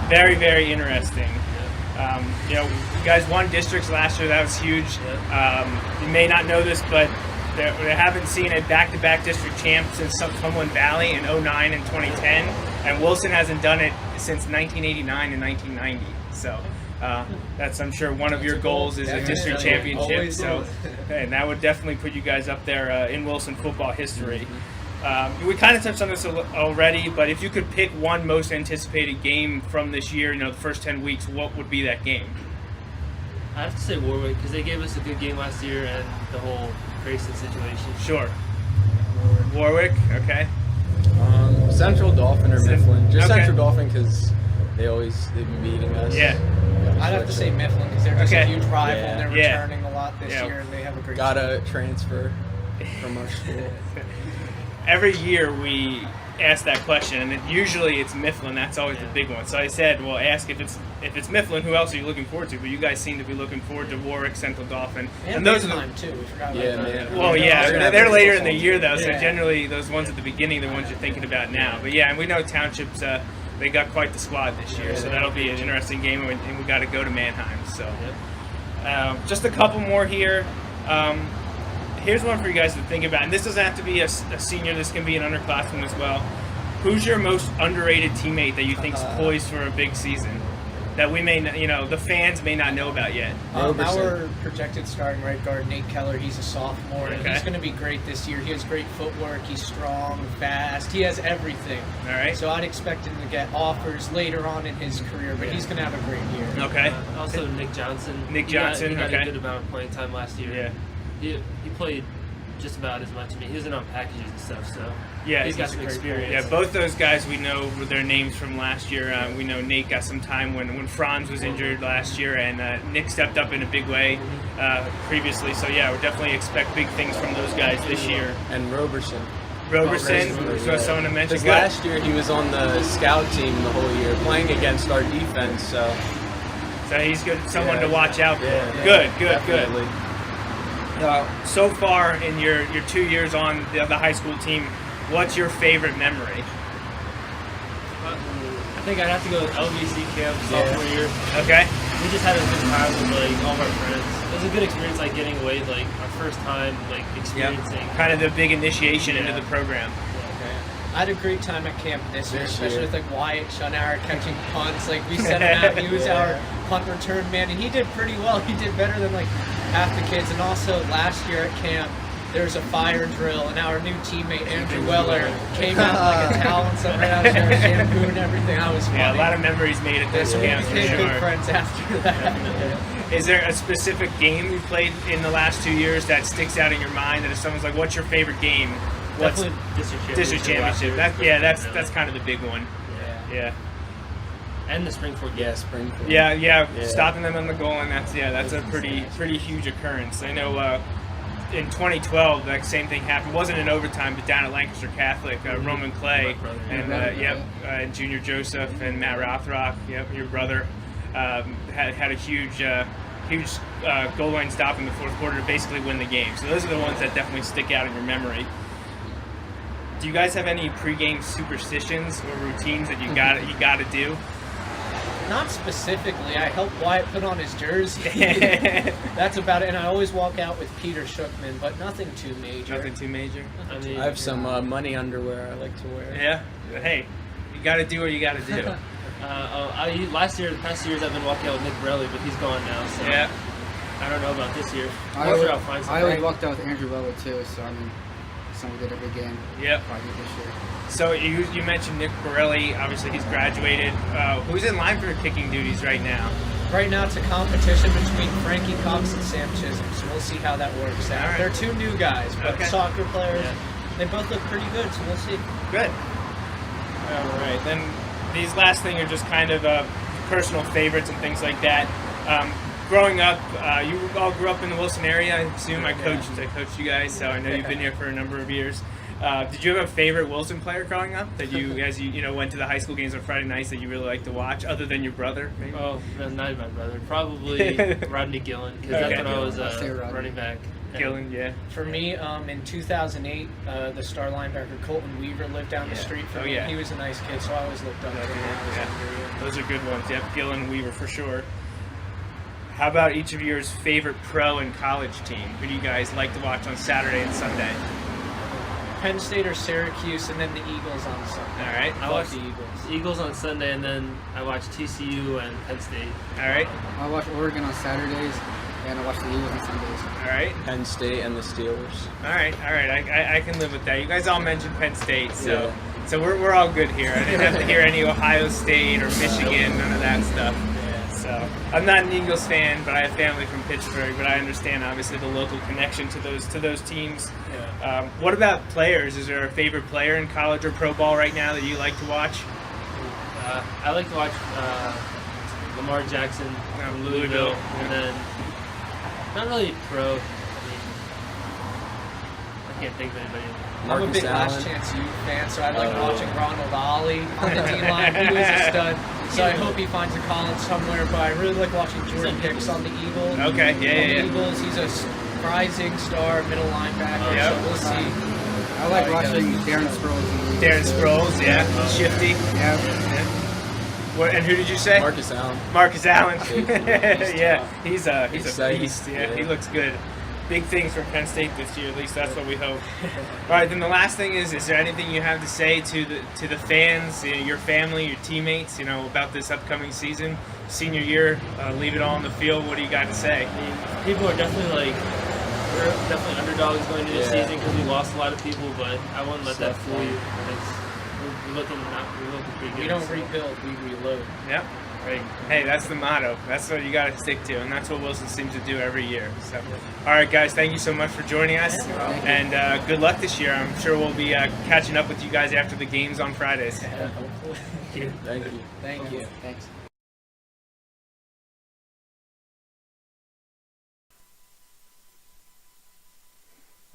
very, very interesting. You guys won districts last year. That was huge. You may not know this, but they haven't seen a back-to-back district champ since Cumberland Valley in 09 and 2010, and Wilson hasn't done it since 1989 and 1990. So. That's, I'm sure, one of your goals is a district championship. So, and that would definitely put you guys up there in Wilson football history. We kind of touched on this already, but if you could pick one most anticipated game from this year, the first 10 weeks, what would be that game? I have to say Warwick because they gave us a good game last year and the whole Grayson situation. Sure. Warwick, okay. Central Dauphin or Mifflin. Just Okay. Central Dauphin because they've been beating us. Yeah. I'd have to say Mifflin because they're just a huge rival Yeah. and they're Yeah. returning a lot this year and they have a great Got team. a transfer from our school. Every year we ask that question, and usually it's Mifflin. That's always the big one. So I said, well, ask if it's Mifflin, who else are you looking forward to? But you guys seem to be looking forward to Warwick, Central Dauphin. And those are Mannheim, too. We forgot Yeah, about that. man. Well, yeah, they're later in the year, though, so Yeah. generally those ones at the beginning are the ones you're thinking about now. But yeah, and we know Township's, they got quite the squad this year, so that'll be an interesting game, and we got to go to Mannheim. So just a couple more here. Here's one for you guys to think about, and this doesn't have to be a senior, this can be an underclassman as well. Who's your most underrated teammate that you think's poised for a big season that we may, the fans may not know about yet? Our projected starting right guard, Nate Keller, he's a sophomore, and Okay. he's going to be great this year. He has great footwork, he's strong, fast, he has everything. All right. So I'd expect him to get offers later on in his career, but he's going to have a great year. Okay. Also Nick Johnson. Nick He got Johnson, a okay. good amount of playing time last year. Yeah. He played just about as much. I mean, he was in on packages and stuff, so Yeah, he's got a some great experience. player. Yeah, both those guys we know their names from last year. We know Nate got some time when Franz was injured last year, and Nick stepped up in a big way previously. So yeah, we definitely expect big things from those guys this year. And Roberson. Roberson, so someone to mention. Because Good. last year he was on the scout team the whole year, playing against our defense. So he's good, someone to watch out for. Yeah, Good. definitely. So far in your 2 years on the high school team, what's your favorite memory? I think I'd have to go with LVC camp sophomore year. Okay. We just had a good time with all of our friends. It was a good experience, getting away, our first time, experiencing. Kind of the big initiation into the program. I had a great time at camp this year, especially with Wyatt Shunauer catching punts. We sent him out, he was our punt return man, and he did pretty well. He did better than half the kids. And also last year at camp, there was a fire drill, and our new teammate Andrew Weller came out like a towel and stuff right out there, shampoo and everything. That was funny. Yeah, a lot of memories made at this camp for We became sure. good friends after that. Is there a specific game you played in the last 2 years that sticks out in your mind? That if someone's like, "What's your favorite game?" What's Definitely district championship? That's kind of the big one. Yeah. And the Springford game. Yeah, Springford. Yeah. Stopping them on the goal, and that's a pretty huge occurrence. I know in 2012 that same thing happened. It wasn't in overtime, but down at Lancaster Catholic, Roman Clay and Junior Joseph and Matt Rothrock, your brother, had a huge goal line stop in the fourth quarter to basically win the game. So those are the ones that definitely stick out in your memory. Do you guys have any pregame superstitions or routines that you got to do? Not specifically. I help Wyatt put on his jersey. That's about it. And I always walk out with Peter Shookman, but nothing too major. Nothing too major? I have some money underwear I like to wear. Yeah? Hey, you got to do what you got to do. The past years I've been walking out with Nick Borelli, but he's gone now, so yeah. I don't know about this year. I always walked out with Andrew Weller too, so someone did a big game. Yep. Probably this year. So you mentioned Nick Borelli. Obviously, he's graduated. Who's in line for kicking duties right now? Right now, it's a competition between Frankie Cox and Sam Chisholm, so we'll see how that works out. Right. They're two new guys, but soccer players. Yeah. They both look pretty good, so we'll see. Good. All right. Then these last thing are just kind of personal favorites and things like that. Growing up, you all grew up in the Wilson area, I assume. I coached you guys, so I know you've been here for a number of years. Did you have a favorite Wilson player growing up that you, as you went to the high school games on Friday nights that you really liked to watch, other than your brother? Maybe? Oh, not even my brother. Probably Rodney Gillen, because that's when I was running back. Gillen, yeah. For me, in 2008, the star linebacker Colton Weaver lived down the street from me. He was a nice kid, so I always looked up to him. Those are good ones. Yep, Gillen and Weaver for sure. How about each of yours favorite pro and college team? Who do you guys like to watch on Saturday and Sunday? Penn State or Syracuse, and then the Eagles on Sunday. All right. I watch the Eagles on Sunday, and then I watch TCU and Penn State. All right. I watch Oregon on Saturdays, and I watch the Eagles on Sundays. All right. Penn State and the Steelers. All right. I can live with that. You guys all mentioned Penn State, so we're all good here. I didn't have to hear any Ohio State or Michigan, none of that stuff. So I'm not an Eagles fan, but I have family from Pittsburgh. But I understand obviously the local connection to those teams. Yeah. What about players? Is there a favorite player in college or pro ball right now that you like to watch? I like to watch Lamar Jackson from Louisville, and then not really pro. I mean, I can't think of anybody. I'm a big Last Chance U fan, so I like watching Ronald Ollie on the D-line. He was a stud, so I hope he finds a college somewhere, but I really like watching Jordan Hicks on the Eagles. Okay, yeah. Eagles, he's a rising star, middle linebacker, so we'll see. I like watching Darren Sproles. Darren Sproles, yeah. Shifty. Yeah. And who did you say? Marcus Allen. Marcus Allen. He's yeah, he's a exciting. beast. Yeah, he looks good. Big things for Penn State this year, at least that's what we hope. All right, then the last thing is there anything you have to say to the fans, your family, your teammates, about this upcoming season, senior year? Leave it all on the field. What do you got to say? I mean, people are definitely we're definitely underdogs going into the season because we lost a lot of people, but I wouldn't let that fool you. We're looking pretty good. We don't rebuild, we reload. Yep. Right. Hey, that's the motto. That's what you got to stick to, and that's what Wilson seems to do every year. So, all right, guys, thank you so much for joining us, and good luck this year. I'm sure we'll be catching up with you guys after the games on Fridays. Yeah, hopefully. Thank you. Thank you. Thanks.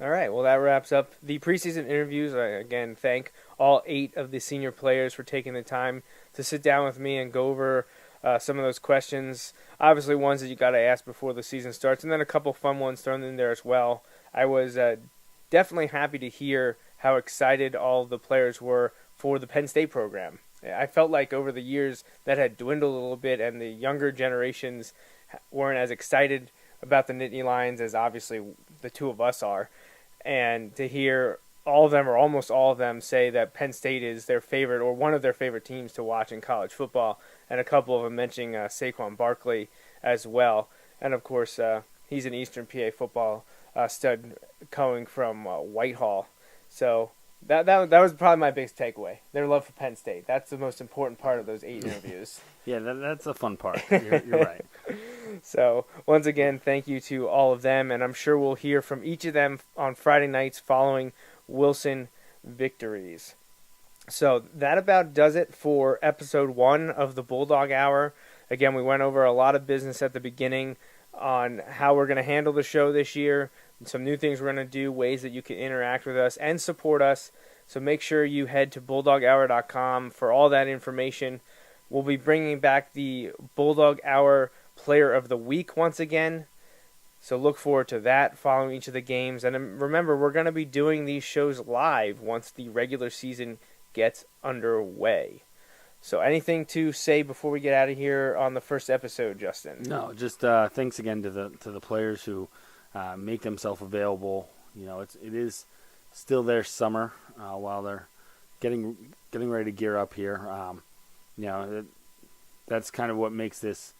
All right, well, that wraps up the preseason interviews. I, again, thank all 8 of the senior players for taking the time to sit down with me and go over some of those questions. Obviously, ones that you got to ask before the season starts, and then a couple fun ones thrown in there as well. I was definitely happy to hear how excited all of the players were for the Penn State program. I felt like over the years that had dwindled a little bit, and the younger generations weren't as excited about the Nittany Lions as obviously the two of us are. And to hear all of them or almost all of them say that Penn State is their favorite or one of their favorite teams to watch in college football, and a couple of them mentioning Saquon Barkley as well. And, of course, he's an Eastern PA football stud coming from Whitehall. So that was probably my biggest takeaway, their love for Penn State. That's the most important part of those 8 interviews. Yeah, that's a fun part. You're right. So, once again, thank you to all of them, and I'm sure we'll hear from each of them on Friday nights following Wilson victories. So, that about does it for episode 1 of the Bulldog Hour. Again, we went over a lot of business at the beginning on how we're going to handle the show this year, some new things we're going to do, ways that you can interact with us and support us. So, make sure you head to bulldoghour.com for all that information. We'll be bringing back the Bulldog Hour Player of the Week once again, so look forward to that following each of the games. And remember, we're going to be doing these shows live once the regular season gets underway. So anything to say before we get out of here on the first episode, Justin? No, just thanks again to the players who make themselves available. It is still their summer while they're getting ready to gear up here. That's kind of what makes this.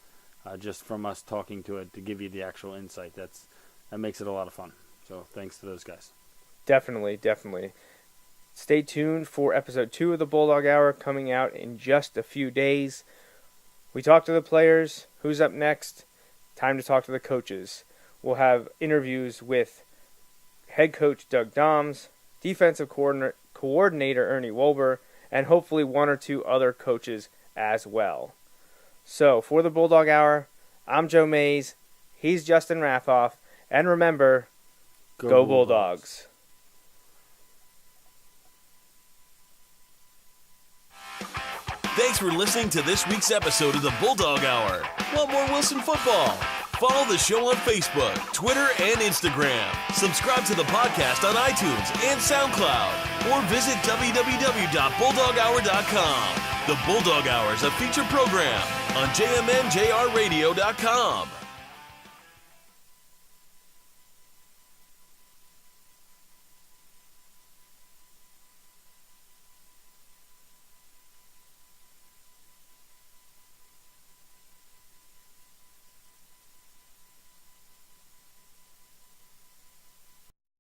Just from us talking to it to give you the actual insight, that makes it a lot of fun. So thanks to those guys. Definitely. Stay tuned for episode 2 of the Bulldog Hour coming out in just a few days. We talked to the players. Who's up next? Time to talk to the coaches. We'll have interviews with head coach Doug Doms, defensive coordinator Ernie Wolber, and hopefully 1 or 2 other coaches as well. So, for the Bulldog Hour, I'm Joe Mays, he's Justin Raffauf, and remember, go Bulldogs. Thanks for listening to this week's episode of the Bulldog Hour. Want more Wilson football? Follow the show on Facebook, Twitter, and Instagram. Subscribe to the podcast on iTunes and SoundCloud, or visit www.bulldoghour.com. The Bulldog Hour is a featured program on jmnjrradio.com.